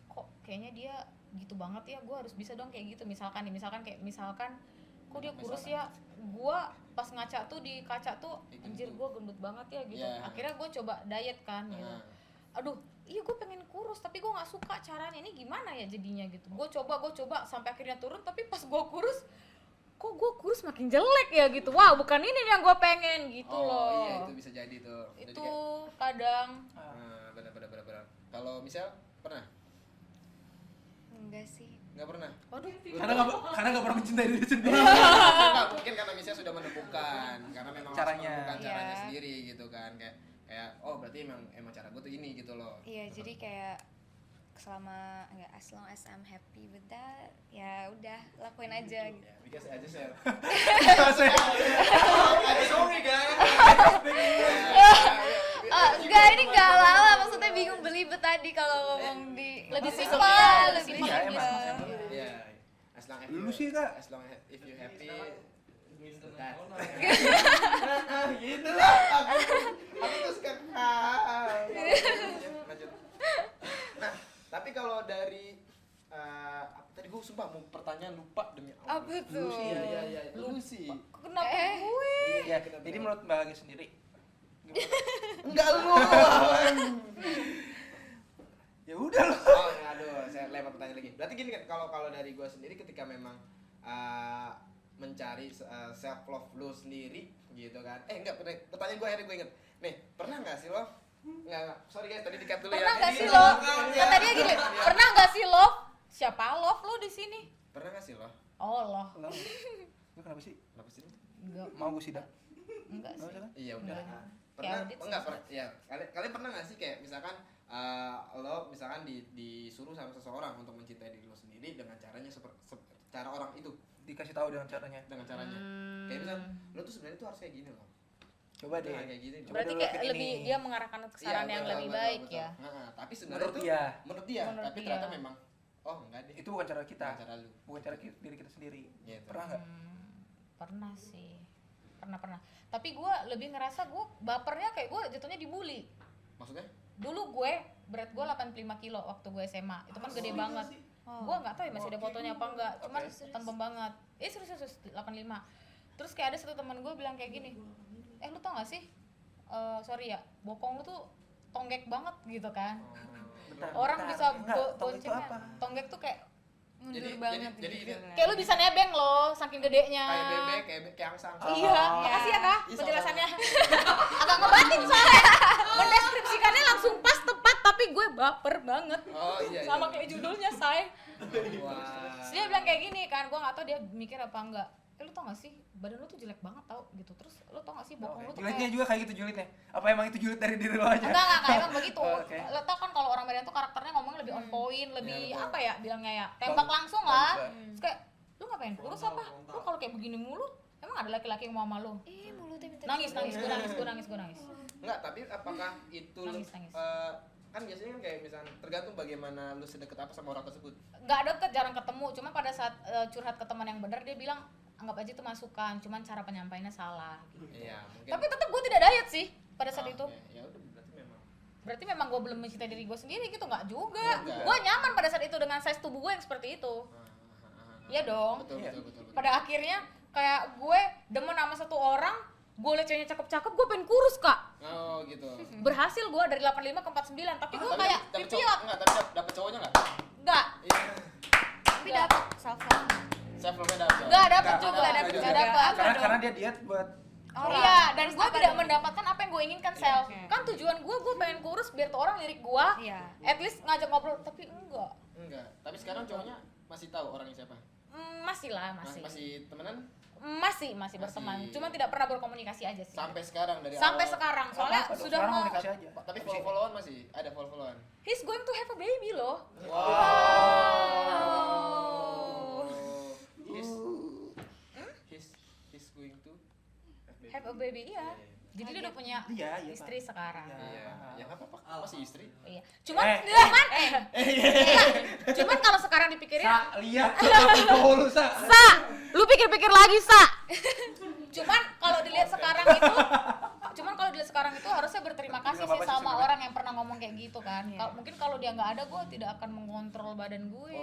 kok kayaknya dia gitu banget ya, gue harus bisa dong kayak gitu. Misalkan kok dia kurus ya, gue pas ngaca tuh di kaca tuh anjir gue gendut banget ya gitu. Yeah. Akhirnya gue coba diet kan gitu. Aduh, iya gue pengen kurus tapi gue nggak suka caranya, ini gimana ya jadinya gitu. Gue coba sampai akhirnya turun, tapi pas gue kurus kok gue kurus makin jelek ya gitu. Wah, bukan ini yang gue pengen gitu loh. Oh iya itu bisa jadi tuh. Jadi Itu kayak, kadang benar. Kalau misal pernah? Enggak sih. Nggak pernah. waduh, Karena nggak pernah mencintai diri sendiri. Enggak, mungkin karena misalnya sudah menemukan, karena memang Caranya. harus menemukan caranya Iya. sendiri gitu kan, kayak berarti emang cara gue tuh ini gitu loh. Iya, jadi kayak selama enggak, as long as I'm happy with that, ya udah lakuin aja gitu. Ya, because I just share. I'm sorry guys. Enggak, ini enggak lala, maksudnya bingung belibet tadi kalau ngomong di lebih simpel, simpel, lebih Iya, simpel. emang. Iya. As long as Lu you- sih, Kak. As long as if you happy. That. Gitu lah. Aku tuh suka lanjut. Nah, tapi kalau dari tadi gue sumpah mau pertanyaan lupa demi Allah. Apa tuh? Iya. Lu sih. kenapa Eh. gue? Ya, jadi menurut Mbak Agi sendiri gimana? Enggak lu. Ya udah loh. Oh, aduh, saya lempar pertanyaan lagi. Berarti gini kan, kalau dari gue sendiri ketika memang mencari self love lu sendiri gitu kan. Enggak, pertanyaan gue akhirnya gue inget. Nih, pernah nggak sih lo? Enggak, sorry guys, tadi di-cut dulu ya. Pernah nggak Ini sih kita lo? rekam, Kan tadinya gini, Iya. pernah nggak sih love? Siapa love lo di sini? Pernah nggak sih lo? Oh loh, Lu kenapa sih? Kenapa sih? enggak, Mau gue sidak? enggak Nggak sih. usah kan? Iya udah. Enggak. Pernah? Ya, audit Enggak sih. pernah. Ya, kalian pernah nggak sih kayak misalkan lo misalkan disuruh sama seseorang untuk mencintai diri lo sendiri dengan caranya cara orang itu Dikasih tahu dengan caranya. Kayak misalkan lo tuh sebenarnya tuh harus kayak gini loh. Coba deh. Nah, kayak gini. Coba Berarti dulu kayak kayak lebih ini. dia mengarahkan ke saran yang lebih baik ya. Nah, tapi sebenarnya Menurut tuh dia. menurut dia, Menurut tapi dia. ternyata memang enggak deh. Itu bukan cara kita. Bukan cara lu. Bukan cara diri kita sendiri. Gitu. Pernah nggak? Pernah sih, pernah. Tapi gue lebih ngerasa gue bapernya kayak gue jatuhnya dibully. Maksudnya? Dulu gue berat gue 85 kilo waktu gue SMA, itu kan gede banget. Oh. Gue nggak tahu ya masih ada fotonya apa enggak, cuman Oke. tembem banget. Serius 85. Terus kayak ada satu teman gue bilang kayak gini, lu tau gak sih, sorry ya, bokong lu tuh tonggek banget gitu kan. Bentar, Orang bentar. bisa Enggak, tong itu boncengnya, apa? tonggek tuh kayak Mundur banget jadi gitu. ini kayak lu bisa nebeng loh, saking gedenya. kayak bebek, kayak angsang. Iya, Oh. makasih ya kak Iya, penjelasannya. Agak ngebatin soalnya. Mendeskripsikannya langsung pas, tepat, tapi tapi gue baper banget. Oh iya. Sama kayak judulnya, Say. Wah. Terus dia bilang kayak gini kan, gue nggak tahu dia mikir apa enggak. Lu tau gak sih, badan lu tuh jelek banget tau gitu. Terus lu tau gak sih bokong lu tuh Julidnya kayak juga kayak gitu julidnya. Apa emang itu julid dari diri lo aja? enggak emang begitu. Oh, oke. Lo tau kan kalau orang Medan tuh karakternya ngomong lebih on point, lebih betul. apa ya bilangnya ya, tembak langsung lah. Bagus. Terus kayak lu ngapain kurus apa? Lu kalau kayak begini mulu, emang ada laki-laki yang mau sama lu? Ih, mulutnya minta Nangis, dicium. gue nangis. Enggak, tapi apakah itu Nangis. kan biasanya kan kayak misalnya tergantung bagaimana lu sedekat apa sama orang tersebut. Nggak deket, jarang ketemu. Cuma pada saat curhat ke teman yang benar, dia bilang anggap aja itu masukan, cuman cara penyampaiannya salah. Gitu. Iya, mungkin. Tapi tetap gue tidak diet sih pada saat itu. Ya udah berarti memang. Berarti memang gue belum mencintai diri gue sendiri gitu, nggak juga. Enggak. Gue nyaman pada saat itu dengan size tubuh gue yang seperti itu. Iya dong. Betul, Iya. betul. Pada akhirnya kayak gue demen sama satu orang, gue liat ceweknya cakep-cakep, gue pengen kurus kak. Oh gitu. Berhasil gue dari 85 ke 49, tapi gue kayak dapet pipiot. enggak, tapi dapet cowoknya enggak? Enggak, Iya. Tapi dapet self love. Self love dapet. enggak dapet Enggak, juga, enggak dapet dapet juga. juga. Karena dia diet buat Iya, dan gue Apa tidak dong? mendapatkan apa yang gue inginkan self. Oke. Kan tujuan gue pengen kurus biar tuh orang lirik gue, Iya. at least ngajak ngobrol, tapi enggak. Enggak. Tapi sekarang cowoknya masih tahu orangnya siapa? Masih lah, masih. Masih temenan? Masih berteman, cuma tidak pernah berkomunikasi aja sih. Sampai sekarang dari Sampai awal. sekarang, soalnya apa-apa dong, sudah sekarang mau. komunikasi aja. Tapi follow-followan masih? Ada follow-followan? He's going to have a baby loh. Wow. He's going to Have a baby, iya. Jadi dia udah punya Iya, iya, istri Pak. sekarang. Iya. Ya enggak apa-apa. Masih istri. Iya. Cuman, Eh. cuman kalau sekarang dipikirin, Sa, lihat cowok lu Sa. Sa, lu pikir-pikir lagi, Sa. Cuman kalau dilihat sekarang itu harusnya berterima kasih Nggak sih apa-apa sih sama sebenarnya. orang yang pernah ngomong kayak gitu kan. Iya. Mungkin kalau dia nggak ada, gue tidak akan mengontrol badan gue.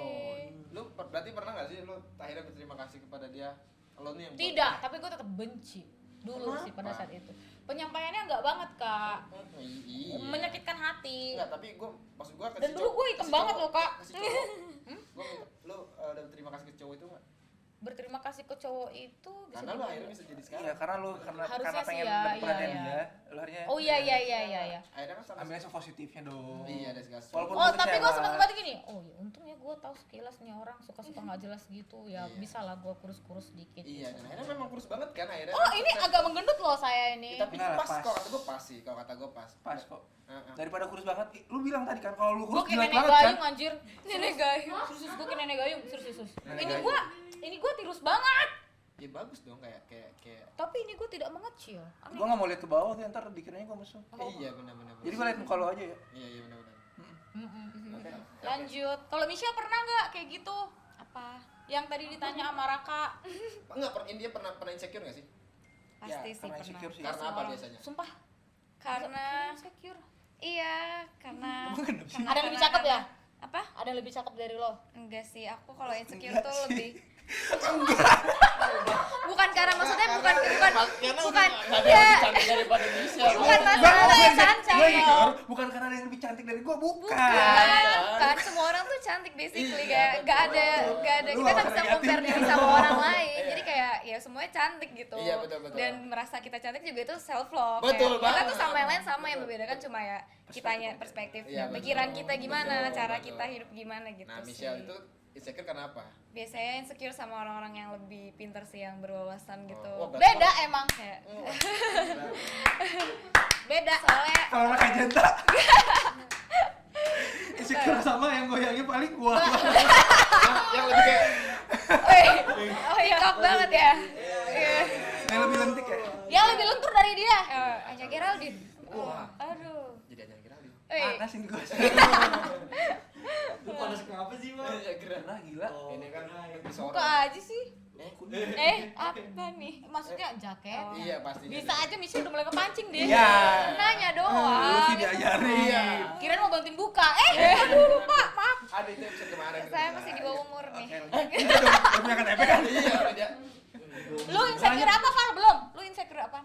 Lu berarti pernah nggak sih lu akhirnya berterima kasih kepada dia? Lo nih yang buat- Tidak, tapi gue tetap benci dulu sih pada Kenapa? saat itu. Penyampaiannya nggak banget kak, Iya. menyakitkan hati. Enggak, tapi maksud gua Dan dulu gue hitam banget loh kak. Kasih cowok. Gua minta, lu udah berterima kasih ke cowok itu enggak? Berterima kasih ke cowok itu bisa Karena lu dibilang- akhirnya bisa jadi sekarang. Iya, karena Harusnya pengen sih ya, dapet perhatian iya. dia. Lu harusnya Oh iya. Akhirnya kan sama. ambil yang positifnya dong. Iya, ada segala sesuatu. Walaupun Oh lu tapi gue kecewa. seneng banget gini. Oh ya untung ya gue tahu sekilas nih orang suka-suka nggak jelas gitu ya, Iya. bisa lah gue kurus-kurus sedikit. Iya, gitu. dan akhirnya memang kurus banget kan akhirnya. Oh ini agak menggendut loh saya ini. Ya, tapi Enggak lah, pas pas. kalau kata gua pas sih, kalau kata gua pas. Pas kok. Heeh. Daripada kurus banget, lu bilang tadi kan kalau lu Gue kurus kayak jelek nenek banget kan. gayung anjir. Nenek gayung. Serius gue kayak nenek gayung. Serius. Nenek Ini gayung. ini gue tirus banget. Ya bagus dong kayak Tapi ini gue tidak mengecil. Aneh. Gua enggak mau lihat ke bawah tuh, ntar dikiranya gua mesum. iya benar. Jadi gua lihat muka lu aja ya. Iya benar. Oke. Lanjut. Kalau Michelle pernah nggak kayak gitu? Apa? Yang tadi ditanya sama Raka. Enggak, India pernah insecure enggak sih? Pasti Ya, sih karena pernah. insecure sih. Karena Semua apa orang. biasanya? Sumpah. Karena Insecure. iya, karena Emang kenapa sih? karena- Ada yang lebih cakep ya? Apa? Ada yang lebih cakep dari lo? Enggak sih, aku kalau insecure Enggak tuh sih. lebih bukan karena maksudnya bukan Karena ada ya, yang cantik daripada Michelle. bukan Gua masalah yang cantik. Gua insecure bukan karena ada yang lebih cantik dari gua, bukan. Kan semua orang tuh cantik basically Iya, kayak gak ada Lu kita nggak kan bisa usah compare negatif. diri sama orang lain jadi kayak ya semuanya cantik gitu Iya, betul. dan merasa kita cantik juga itu self love Betul kita banget. tuh sama yang lain sama yang membedakan cuma ya kitanya perspektif Iya, betul. pikiran kita gimana Betul, cara betul. kita hidup gimana gitu Nah, sih. Michelle itu insecure karena apa? Biasanya insecure sama orang-orang yang lebih pintar sih yang berwawasan gitu Oh, berarti Beda emang. kayak Beda. soalnya Kalau anak Ajenta. Insecure sama yang goyangnya paling gua. yang lebih kayak oh iya TikTok banget ya iya Yang lebih lentik ya. Yang lebih lentur dari dia. Anya Geraldine wah, aduh jadi aja kira dia. Panas ini gua. Lu panas kenapa sih, Bang? Ya kira. Nah, gila. Ini kan Buka aja sih. Apa nih? Maksudnya jaket? Oh. Iya pasti. Bisa aja Michelle udah mulai kepancing deh. Iya. Nanya Lu doang. sih diajarin. Iya. Kirain mau bantuin buka. Aduh lupa, maaf. Ada itu episode kemarin. saya masih di bawah umur nih Udah punya KTP kan? Iya, udah dia. Lu insecure apa, Val? Belum? Lu insecure apa?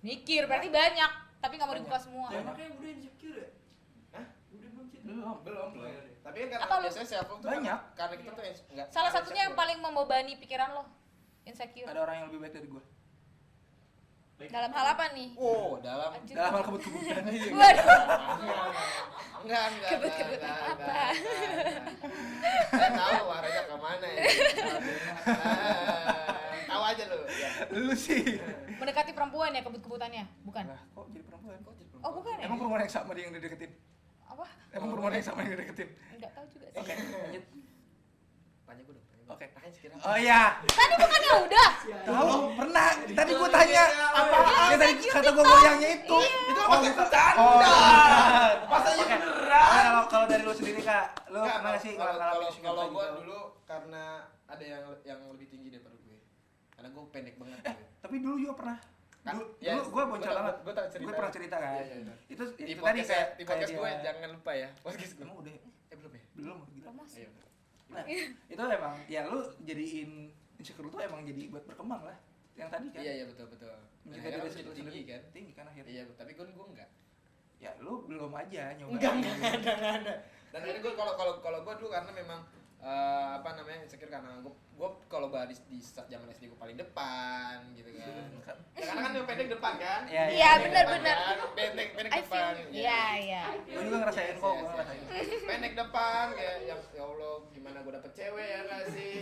Mikir, berarti banyak. Tapi nggak mau dibuka semua. Ya, makanya udah insecure ya? Hah? Udah belum sih? Belum. Tapi kan Apa karena lu? biasanya self love tuh Banyak. karena kita tuh enggak. Salah satunya yang paling membebani pikiran lo. Insecure. Ada orang yang lebih baik dari gua. Dalam hal apa nih? Oh, dalam Anjir. Dalam hal kebut-kebutan. Waduh. Enggak. Kebut-kebutan apa? Saya tahu arahnya kemana ya. Tahu aja lu. Ya. Lu sih. Mendekati perempuan ya kebut-kebutannya? Bukan. Lah, kok jadi perempuan? Oh, bukan ya? Emang perempuan yang sama dia yang dideketin? Apa? Emang perempuan yang sama yang dideketin? Enggak tahu juga sih. Oke, lanjut. Tanya gue dong. Oke. Tanya sekiranya. Oh iya. Tadi bukannya udah? Tahu, pernah. Tadi gua tanya apa? Iya, Dia tadi kata gua goyangnya itu. Itu apa sih bercanda? Oh, Masa iya Oke. beneran? Kalau dari lu sendiri, Kak, lu Nggak, pernah nggak sih ngalamin physical kalau touch gue gitu? dulu karena ada yang lebih tinggi daripada gue. Karena gue pendek banget. Tapi dulu juga pernah. Kan? Dulu, Ya, dulu gua bocor gua banget. tahu- gua tahu cerita. Gue pernah cerita kan. Iya, iya. Itu Di itu tadi podcast kayak di podcast kayak gue dia. jangan lupa ya. Podcast gue. Emang udah Belum ya? belum gila. Promosi. Ayo. Nah, itu emang ya lu jadiin insecure tuh emang jadi buat berkembang lah. Yang tadi kan. Iya iya betul. Dan Menjaga akhirnya diri kan jadi lu tinggi sendiri. kan. Tinggi kan akhirnya. Iya, tapi gue enggak. Ya lu belum aja nyoba. Enggak ada. Dan akhirnya gue kalau gue dulu karena memang apa namanya insecure karena gue kalau baris di zaman SD gue paling depan gitu kan. Ya karena kan yang pendek depan kan. Iya, Iya, benar. Pendek I depan. feel Iya, iya. Gue juga ngerasain kok, gue ngerasain. Pendek depan kayak ya Allah gimana gue dapet cewek ya nggak sih?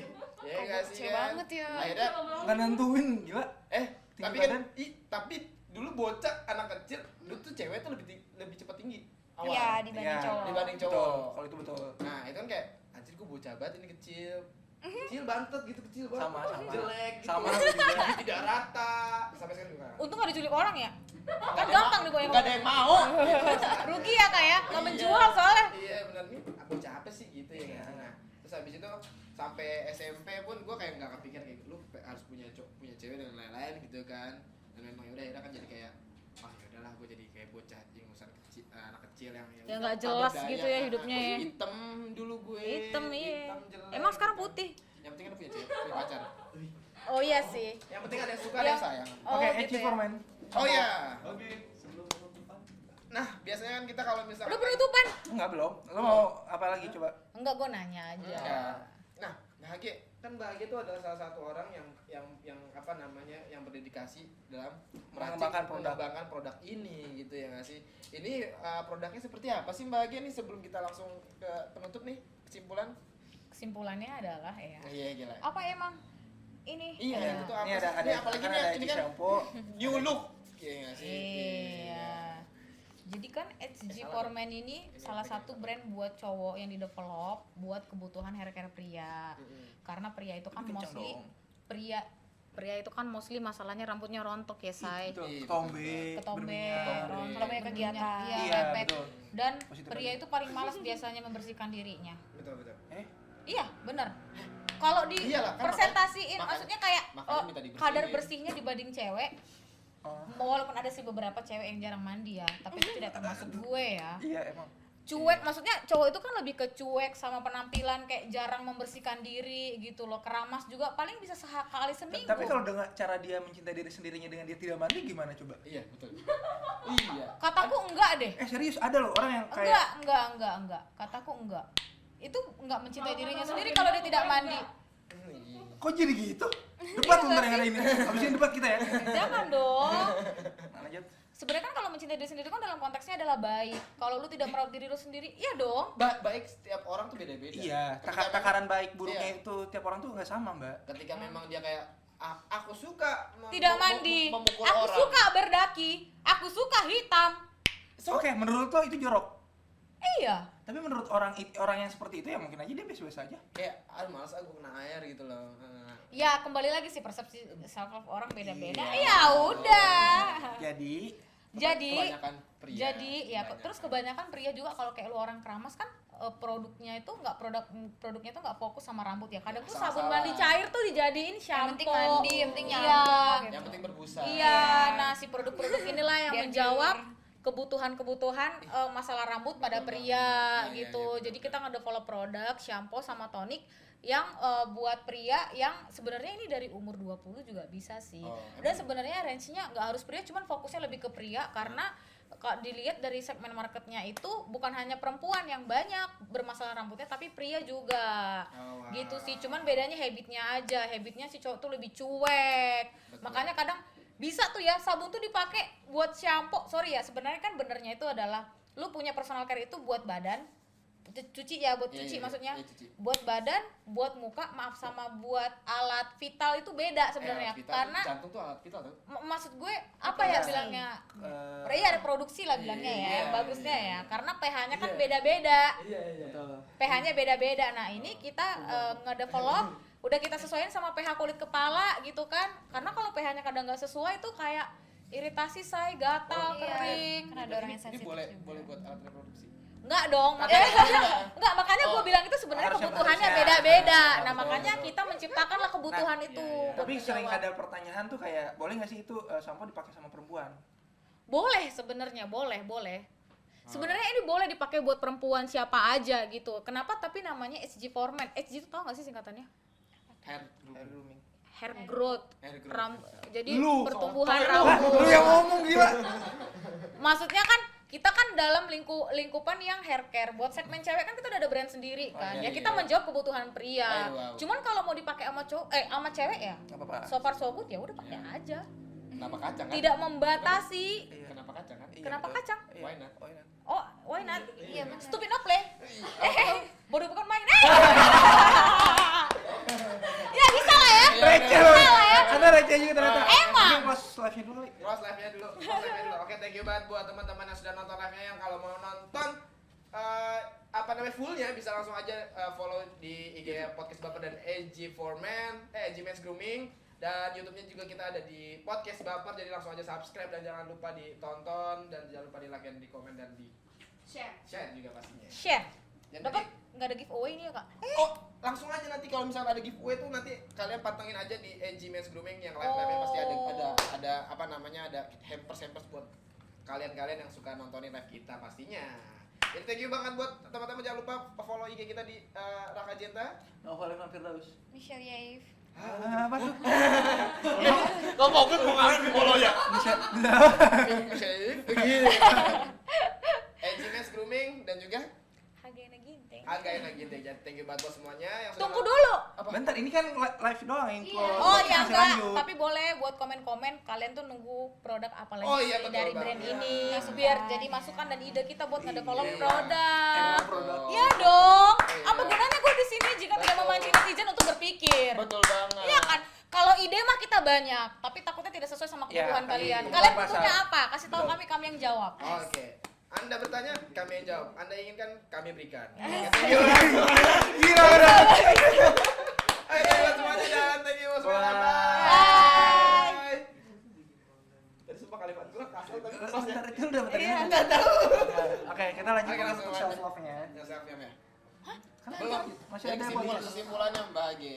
Ya Kok nggak sih kece banget ya? Akhirnya Nggak nentuin, gila. Tinggi tapi kan badan. tapi dulu bocah anak kecil dulu tuh cewek tuh lebih cepat tinggi. Iya, dibanding Iya, cowok. Dibanding Betul, cowok. kalau itu betul. Nah itu kan kayak anjir gue bocah banget ini kecil bantet gitu kecil banget Sama. jelek gitu. Sama aku juga. Jadi tidak rata sampai sekarang juga Untung gak diculik orang ya? Kan gampang digoyang. nggak ada yang mau Rugi ya Kak ya? Nggak menjual soalnya. iya benar nih bocah apa sih gitu ya kan nah, terus habis itu sampai SMP pun gue kayak nggak kepikir kayak lu harus punya cewek dan lain-lain gitu kan dan memang yaudah akhirnya kan jadi kayak yaudahlah gue jadi kayak bocah ingusan kecil anak kecil yang Yang nggak jelas gitu ya hidupnya ya. hitam dulu gue Hitam iya. jelek. Emang sekarang putih? yang penting kan punya cewek punya pacar Oh iya sih. yang penting ada yang suka ada yang sayang Oh, Oke, gitu ya. achievement. oh iya Oke, sebelum penutupan. nah biasanya kan kita kalau misalnya Udah penutupan? Enggak belum. Lo mau apa lagi coba? Enggak, gue nanya aja. Ya. Nah, bahagia kan bahagia itu adalah salah satu orang yang apa namanya yang berdedikasi dalam mengembangkan produk ini gitu ya nggak sih. Ini produknya seperti apa sih Mbak Bahagia nih sebelum kita langsung ke penutup nih kesimpulan? Kesimpulannya adalah ya. Iya gila. Apa emang ini? Iya Ya. itu Ini apa ada sih? Ini apalagi kan nih ada ini Eci kan shampoo. new look. Iya nggak sih. Iya. Jadi kan HG for Men ini salah satu brand buat cowok yang didevelop buat kebutuhan hair care pria. Karena pria itu kan Kenceng mostly dong. pria itu kan mostly masalahnya rambutnya rontok ya, say. Betul, Iya, ketombe, Ketombe, berminyak. rontok, kalau banyak kegiatan. Iya, Iya, efek. betul. Dan Positif pria aja. itu paling malas biasanya membersihkan dirinya. Betul betul. Iya, benar. Kalau di Iyalah, kan presentasiin, makanya- maksudnya kayak makanya minta dibersihin. kadar bersihnya dibanding cewek. Oh. Walaupun ada sih beberapa cewek yang jarang mandi ya, tapi itu tidak termasuk gue ya. Iya emang. Cuek, maksudnya cowok itu kan lebih ke cuek sama penampilan, kayak jarang membersihkan diri gitu loh. Keramas juga paling bisa sekali seminggu. Tapi kalau dengan cara dia mencintai diri sendirinya dengan dia tidak mandi gimana coba? Iya betul. Iya. Kataku enggak deh. Serius ada loh orang yang kayak Enggak. Kataku enggak. Itu enggak mencintai dirinya sendiri kalau dia tidak mandi. kok jadi gitu? Debat bentar yang ada ini. Habis ini debat kita ya. Jangan dong. Nah, lanjut. Sebenarnya kan kalau mencintai diri sendiri kan dalam konteksnya adalah baik. Kalau lu tidak merawat diri lu sendiri, iya dong. Baik setiap orang tuh beda-beda. Iya, Ketika takaran baik buruknya Iya. itu tiap orang tuh nggak sama, Mbak. ketika memang dia kayak aku suka Tidak mandi. memukul Aku orang. suka berdaki. Aku suka hitam. Oke, menurut lo itu jorok. Iya. Tapi menurut orang yang seperti itu ya mungkin aja dia biasa-biasa aja. Kayak malas aku kena air gitu loh. Ya kembali lagi sih persepsi self love orang beda-beda. Iya. Ya udah. Jadi Kebanyakan pria. Jadi ya terus kebanyakan pria juga kalau kayak lu orang keramas kan produknya itu produknya itu nggak fokus sama rambut ya. Kadang tuh sabun Salah-salah. mandi cair tuh dijadiin shampoo. penting mandi, yang penting Iya. nyambung gitu. Yang penting berbusa. Iya, nah si produk-produk inilah yang Biar menjawab kebutuhan-kebutuhan masalah rambut pada pria Iya, gitu. iya, Jadi kita ngedevelop produk shampoo sama tonik yang buat pria yang sebenarnya ini dari umur 20 juga bisa sih. Oh, Dan sebenarnya range-nya nggak harus pria, cuman fokusnya lebih ke pria karena kalau dilihat dari segmen marketnya itu bukan hanya perempuan yang banyak bermasalah rambutnya tapi pria juga. Oh, wow. Gitu sih, cuman bedanya habitnya aja. Habitnya si cowok tuh lebih cuek. Betul. Makanya kadang bisa tuh ya sabun tuh dipakai buat shampoo. Sorry ya, sebenarnya kan benernya itu adalah lu punya personal care itu buat badan, cuci ya, buat Iya, cuci iya, maksudnya. iya, cuci. Buat badan, buat muka, maaf, sama buat alat vital itu beda sebenarnya. Alat vital Karena tuh, jantung tuh alat vital tuh. maksud gue apa ya Reproduksi. bilangnya? Eh, Iya, reproduksi lah bilangnya ya, Iya, bagusnya iya. ya. Karena pH-nya kan Iya. beda-beda. Iya iya. betul. pH-nya beda-beda. Nah, ini kita ngedevelop, udah kita sesuaiin sama pH kulit kepala gitu kan. Karena kalau pH-nya kadang nggak sesuai tuh kayak iritasi, say, gatal, Iya. kering. Karena ada orang yang Ini sensitif boleh juga. boleh buat alat reproduksi. Enggak dong. Ada. Enggak, makanya gue Oh. bilang itu sebenarnya Harusnya- kebutuhannya harusnya. beda-beda. Iya, Nah, betul, makanya betul. kita menciptakanlah kebutuhan Nah, itu. iya, iya. buat Tapi sering menjawab. ada pertanyaan tuh kayak boleh nggak sih itu sampo dipakai sama perempuan? Boleh sebenarnya, boleh. Sebenarnya ini boleh dipakai buat perempuan siapa aja gitu. Kenapa? Tapi namanya HG for Men. HG itu tau gak sih singkatannya? Hair Hair grooming. grooming. Hair growth. Hair growth. Jadi Lu, pertumbuhan sotoy lu. rambut. Lu yang ngomong gila. Maksudnya kan kita kan dalam lingkupan yang hair care. Buat segmen cewek kan kita udah ada brand sendiri kan. iya, Ya kita iya. menjawab kebutuhan pria. Ayo, wow. Cuman kalau mau dipakai sama sama cewek ya, Nggak apa-apa. so far so good ya udah pakai Iya. aja. Kenapa kacang kan? Tidak membatasi. Iya. Kenapa kacang kan? Iya, Kenapa betul. kacang? Iya. Why not? Why not? Oh, why not? Iya, benar. Stupid no play. Bodoh bukan main. Ya bisa lah ya. Iya, Receh udah. lu. Anda receh juga ternyata. Emang. Mungkin close live-nya dulu kali. Close live-nya dulu. Close live-nya dulu. Oke, thank you banget buat teman-teman yang sudah nonton live-nya. Yang kalau mau nonton apa namanya fullnya bisa langsung aja follow di IG Podcast Baper dan AG for Men, AG Men's Grooming, dan YouTube-nya juga kita ada di Podcast Baper. Jadi langsung aja subscribe dan jangan lupa ditonton dan jangan lupa di like dan di komen dan di share juga pastinya. Share. Dan Dapat nanti- nggak ada giveaway nih ya, Kak? Oh, langsung aja nanti kalau misalnya ada giveaway tuh nanti kalian pantengin aja di AG Men's Grooming yang live-nya pasti ada apa namanya ada hampers buat kalian-kalian yang suka nontonin live kita pastinya. Jadi thank you banget buat teman-teman, jangan lupa follow IG kita di Raka Jenta. Novel Evan Firdaus. Michelle Yaif. Apa tuh? Kau mau ngapain follow ya? Bisa. AG Men's Grooming dan juga Hagena Ginting. Again lagi deh. Jadi thank you banget buat semuanya yang sudah Tunggu dulu. Apa? Bentar, ini kan live doang yang Iya. close. Oh Masih ya enggak, lanjut. tapi boleh buat komen-komen kalian tuh nunggu produk apa lagi Oh, iya, sih betul dari banget. brand ini Iya. biar jadi masukan dan ide kita buat ngedevelop Iya. produk. Emang produk. Iya dong. Iya. Apa gunanya gue di sini jika tidak Betul. memancing netizen untuk berpikir? Betul banget. Iya kan? Kalau ide mah kita banyak, tapi takutnya tidak sesuai sama Ya, kebutuhan kali kalian. kebutuhan Kalian pasar. butuhnya apa? Kasih tahu Betul. kami yang jawab. Oke. Anda bertanya, kami yang jawab. Anda inginkan, kami berikan. Gila udah. Ayo buat semuanya dan thank you semuanya. Bye. Bye. Tadi sumpah kalimat gua kasar tadi. Bentar, itu udah bentar. Iya. Enggak tahu. Oke, kita lanjut Oke, langsung untuk lanjut. self love-nya. Yang selfie ya. Kan Belum. masih Ya, ada kesimpulannya Mbak Age.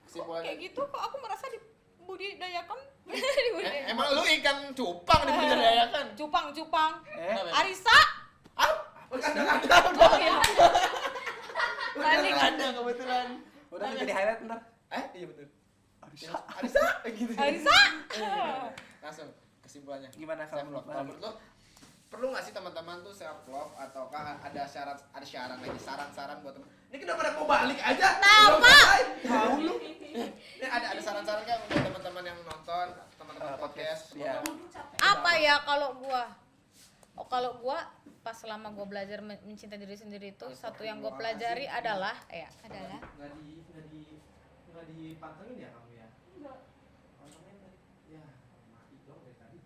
Kesimpulannya. Kayak gitu kok aku merasa dibudidayakan. Emang lu ikan cupang dibudidayakan? Cupang-cupang. Eh, Arisa. Ada. Oh iya. Panik ada kebetulan. udah tuh jadi highlight ntar. Iya betul. Arisa. Arisa gitu. Arisa. Langsung kesimpulannya. Gimana Self kalau love. Kalau menurut lo perlu nggak sih teman-teman tuh self love ataukah ada syarat lagi saran-saran buat teman? Ini kenapa pada mau balik aja? Kenapa? Tahu lu. Ini ada saran-saran kan buat teman-teman yang nonton, teman-teman podcast. ya. Apa ya kalau gua? Oh kalau gua pas selama gua belajar mencintai diri sendiri itu satu yang gua pelajari adalah Adalah nggak dipantengin ya kamu ya? Enggak. Pantengin tadi. Ya, mati dong dari tadi.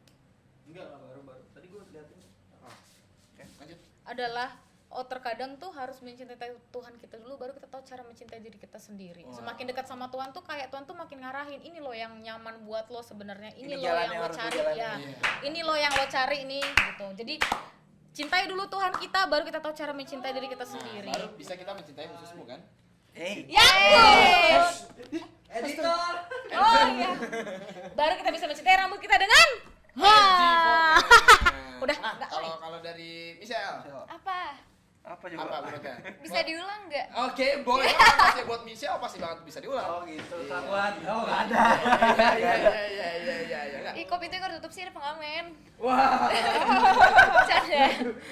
Enggak lah, baru-baru. Tadi gua liatin. Lanjut. adalah terkadang tuh harus mencintai Tuhan kita dulu baru kita tahu cara mencintai diri kita sendiri. Wah. Semakin dekat sama Tuhan tuh kayak Tuhan tuh makin ngarahin ini loh yang nyaman buat lo sebenarnya. Ini Ini lo jalan yang yang lo harus cari dijalani. ya. Iya. Ini lo yang lo cari ini gitu. Jadi cintai dulu Tuhan kita baru kita tahu cara mencintai diri kita sendiri. Baru bisa kita mencintai khususmu kan? Yes. Editor. Oh iya. Baru kita bisa mencintai rambut kita dengan Udah, Nah, enggak, kalau dari Michelle apa? Apa apa coba? menurutnya? Bisa diulang nggak? Oke, boleh banget pasti buat Michelle pasti banget bisa diulang. Oh gitu. Iya. Kelakuan. Oh enggak ada. Iya. Ih, kok pintunya kok tutup sih, ada pengamen. Wah. Bercanda.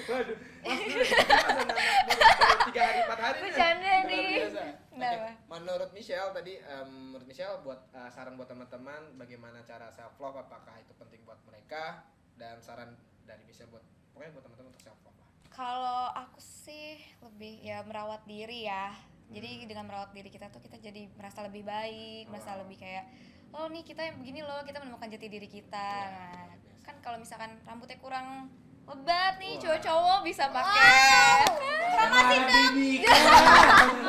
Waduh. Mas, 3 hari 4 hari. Bercanda Luar nih. biasa. Kenapa? Oke, menurut Michelle tadi, menurut Michelle buat saran buat teman-teman bagaimana cara self love, apakah itu penting buat mereka, dan saran dari Michelle buat pokoknya buat teman-teman untuk self love lah. Kalau aku sih lebih ya merawat diri ya. Jadi dengan merawat diri kita tuh kita jadi merasa lebih baik, merasa lebih kayak oh nih kita yang begini loh, kita menemukan jati diri kita. Nah, kan kalau misalkan rambutnya kurang lebat nih, cowok-cowok bisa pakai. Anak didik,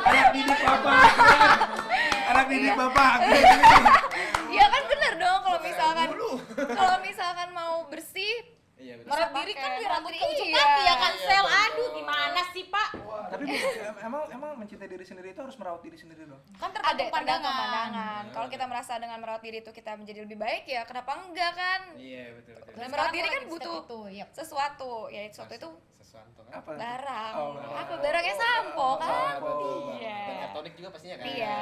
anak didik bapak, anak didik bapak. Iya kan bener dong kalau misalkan mau bersih. Iya betul. Merawat diri kan biar rambut ke ujung Iya. kaki ya kan Iya, Sel. betul. Aduh gimana sih Pak? Tapi emang mencintai diri sendiri itu harus merawat diri sendiri dong. Kan Ada tergantung pandangan. Kalau kita merasa dengan merawat diri itu kita menjadi lebih baik ya kenapa enggak kan? Iya betul. Dan merawat diri kan Sekarang butuh step itu, yep. sesuatu, ya sesuatu itu sesuatu kan. Apa? barang. Oh, barang. Apa barangnya sampo kan? Sampo. Iya. Dan elektronik juga pastinya kan. Iya.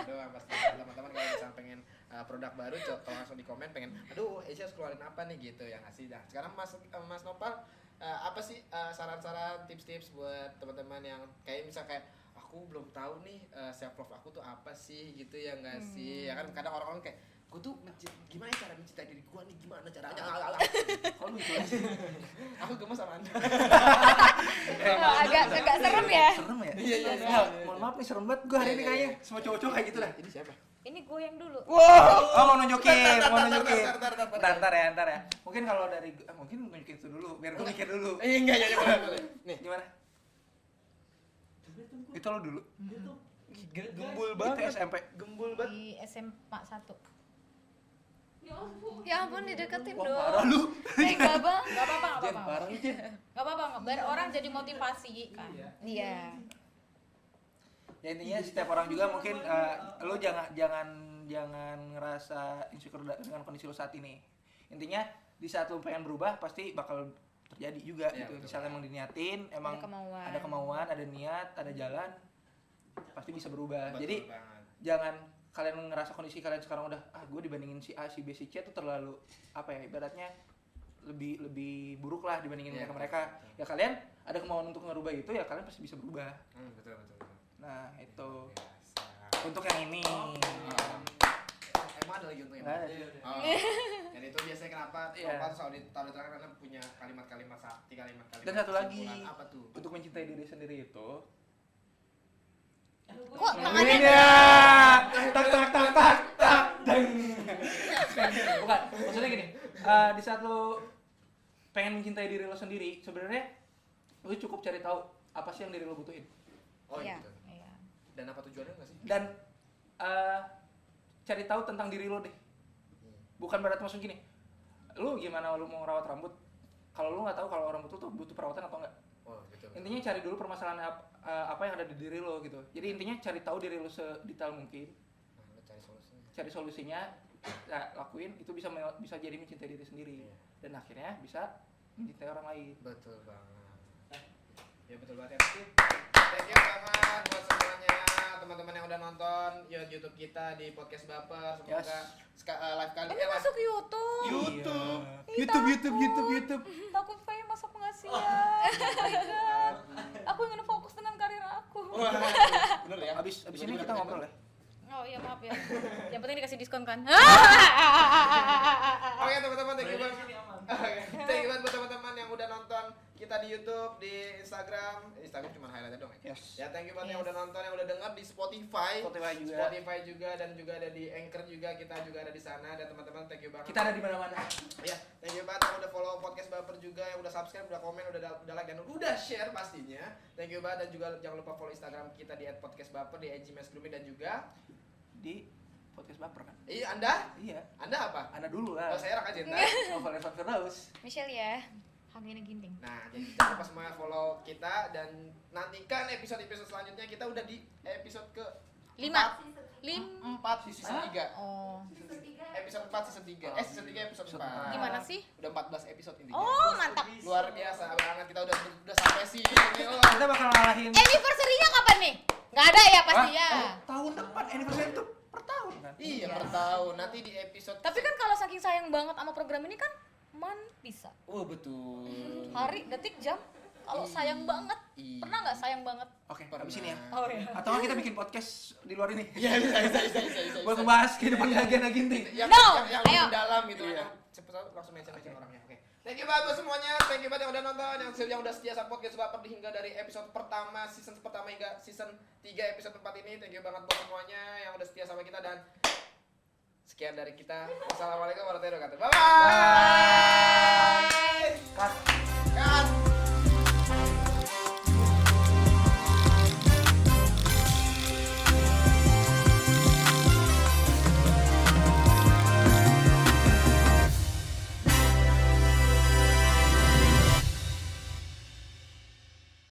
Doang pasti teman-teman kalau misalnya pengen produk baru kalau langsung di komen pengen aduh Asia harus keluarin apa nih gitu yang ngasih dah. Sekarang Mas Nopal apa sih saran-saran tips-tips buat teman-teman yang kayak misal kayak aku belum tahu nih self love aku tuh apa sih gitu ya nggak sih ya kan kadang orang-orang kayak gue tuh gimana cara mencintai diri gue nih gimana caranya Kalau lu gitu sih. aku gemes sama anda Agak serem ya. Serem ya? Iya. Ya, mohon maaf nih serem banget gue hari ini kayaknya. Semua cowok-cowok kayak gitu dah. ini siapa Ini goyang dulu. Oh, mau nunjukin, mau Tar, nunjukin. tar. Ntar ya. Mungkin kalau dari mungkin nunjukin itu dulu, biar gue mikir dulu. enggak ya boleh nih Gimana? Itu lo dulu. gembul Itu SMP. gembul banget Di SMA 1. Ya ampun dideketin Wah, dong. parah lu. Enggak bang. Enggak apa-apa, enggak Jen, apa-apa. parah lu, Jen. Enggak apa-apa, biar orang jadi motivasi kan. Iya. Ya intinya setiap orang juga mungkin lu jangan ngerasa insecure dengan kondisi lu saat ini. Intinya di saat lu pengen berubah pasti bakal terjadi juga Ya, gitu. betul. Misalnya emang diniatin, emang kemauan. ada kemauan, ada niat, ada jalan, pasti bisa berubah. Betul Jadi banget. jangan kalian ngerasa kondisi kalian sekarang udah gue dibandingin si A, si B, si C itu terlalu apa ya ibaratnya lebih buruk lah dibandingin Iya, mereka. betul. Ya kalian ada kemauan untuk ngerubah itu ya kalian pasti bisa berubah. Betul. Nah, itu Biasa. untuk yang ini. Emang ada lagi untuk yang Nggak ada. Oh. Dan itu biasanya kenapa Iya. Nopal selalu ditaruh terakhir karena punya kalimat-kalimat sakti, kalimat-kalimat Dan satu lagi. kesimpulan. Apa tuh? Untuk mencintai diri sendiri itu Kok tangannya tak deng. Bukan, maksudnya gini. Di saat lo pengen mencintai diri lo sendiri, sebenarnya lo cukup cari tahu apa sih yang diri lo butuhin. Oh Iya. gitu. Iya. Dan apa tujuannya nggak sih? Dan cari tahu tentang diri lo deh. Bukan berarti maksud gini. Lo gimana lo mau ngerawat rambut? Kalau lo nggak tahu kalau rambut lo tuh butuh perawatan atau enggak. Oh gitu. Intinya cari dulu permasalahan apa yang ada di diri lo gitu. Jadi intinya cari tahu diri lo sedetail mungkin. Nah, lo cari solusinya. Cari solusinya, lakuin itu bisa jadi mencintai diri sendiri. Iya. Dan akhirnya bisa mencintai orang lain. Betul banget. Ya betul banget ya. Thank you banget buat semuanya teman-teman yang udah nonton YouTube kita di podcast Baper. Semoga Yes. live kali Ini masuk YouTube. YouTube. YouTube. Takut pengen masuk pengasihan. Oh my God. Aku ingin fokus dengan karir aku. Wah, bener ya. Abis ini kita ngobrol ya. Oh iya maaf ya. Yang penting dikasih diskon kan. Oke teman-teman, thank you banget. Thank you banget buat teman-teman yang udah nonton kita di YouTube, di Instagram cuma highlight doang ya. Yes. Ya thank you banget yang Yes. udah nonton, yang udah dengar di Spotify. Spotify juga. Dan juga ada di Anchor juga, kita juga ada di sana. Dan teman-teman thank you banget. Kita ada di mana-mana. Ya, thank you banget yang udah follow podcast Baper juga, yang udah subscribe, udah komen, udah like dan udah share pastinya. Thank you banget dan juga jangan lupa follow Instagram kita di @podcastbaper di @gmail.com dan juga Di podcast Baper kan. iya Anda apa? Anda dulu Oh, lah. saya Raka Jenta. Novel Evan Firdaus. Michelle ya. Hangin ginting. Nah, jadi jangan lupa semuanya follow kita dan nantikan episode-episode selanjutnya. Kita udah di episode ke 5. 4 di season 3. Oh. Episode 4 season 3. Season 3 episode 4. Gimana sih? Udah 14 episode intinya. Oh, mantap. Luar biasa banget, kita udah sampai sini loh. Kita bakal ngalahin Anniversary-nya kapan nih? Nggak ada ya pasti ya. tahun depan anniversary itu per tahun kan. Iya, per tahun. Nanti di episode Tapi kan kalau saking sayang banget sama program ini kan bisa. oh betul. Hari, detik, jam. kalau sayang banget. Iya. Pernah nggak sayang banget? Oke, habis ini ya. Oh iya. Atau nggak kita bikin podcast di luar ini? Iya, bisa. Buat ngebahas kehidupan agenda ginting. Yang No, yang ayo. lebih dalam gitu Iya. kan. Cepet langsung mention orangnya. Oke. Thank you banget buat semuanya. Thank you banget yang udah nonton, yang udah setia sama podcast Baper hingga dari episode pertama season pertama hingga season 3 episode 4 ini. Thank you banget buat semuanya yang udah setia sama kita dan sekian dari kita. Wassalamualaikum warahmatullahi wabarakatuh. Bye. Cut.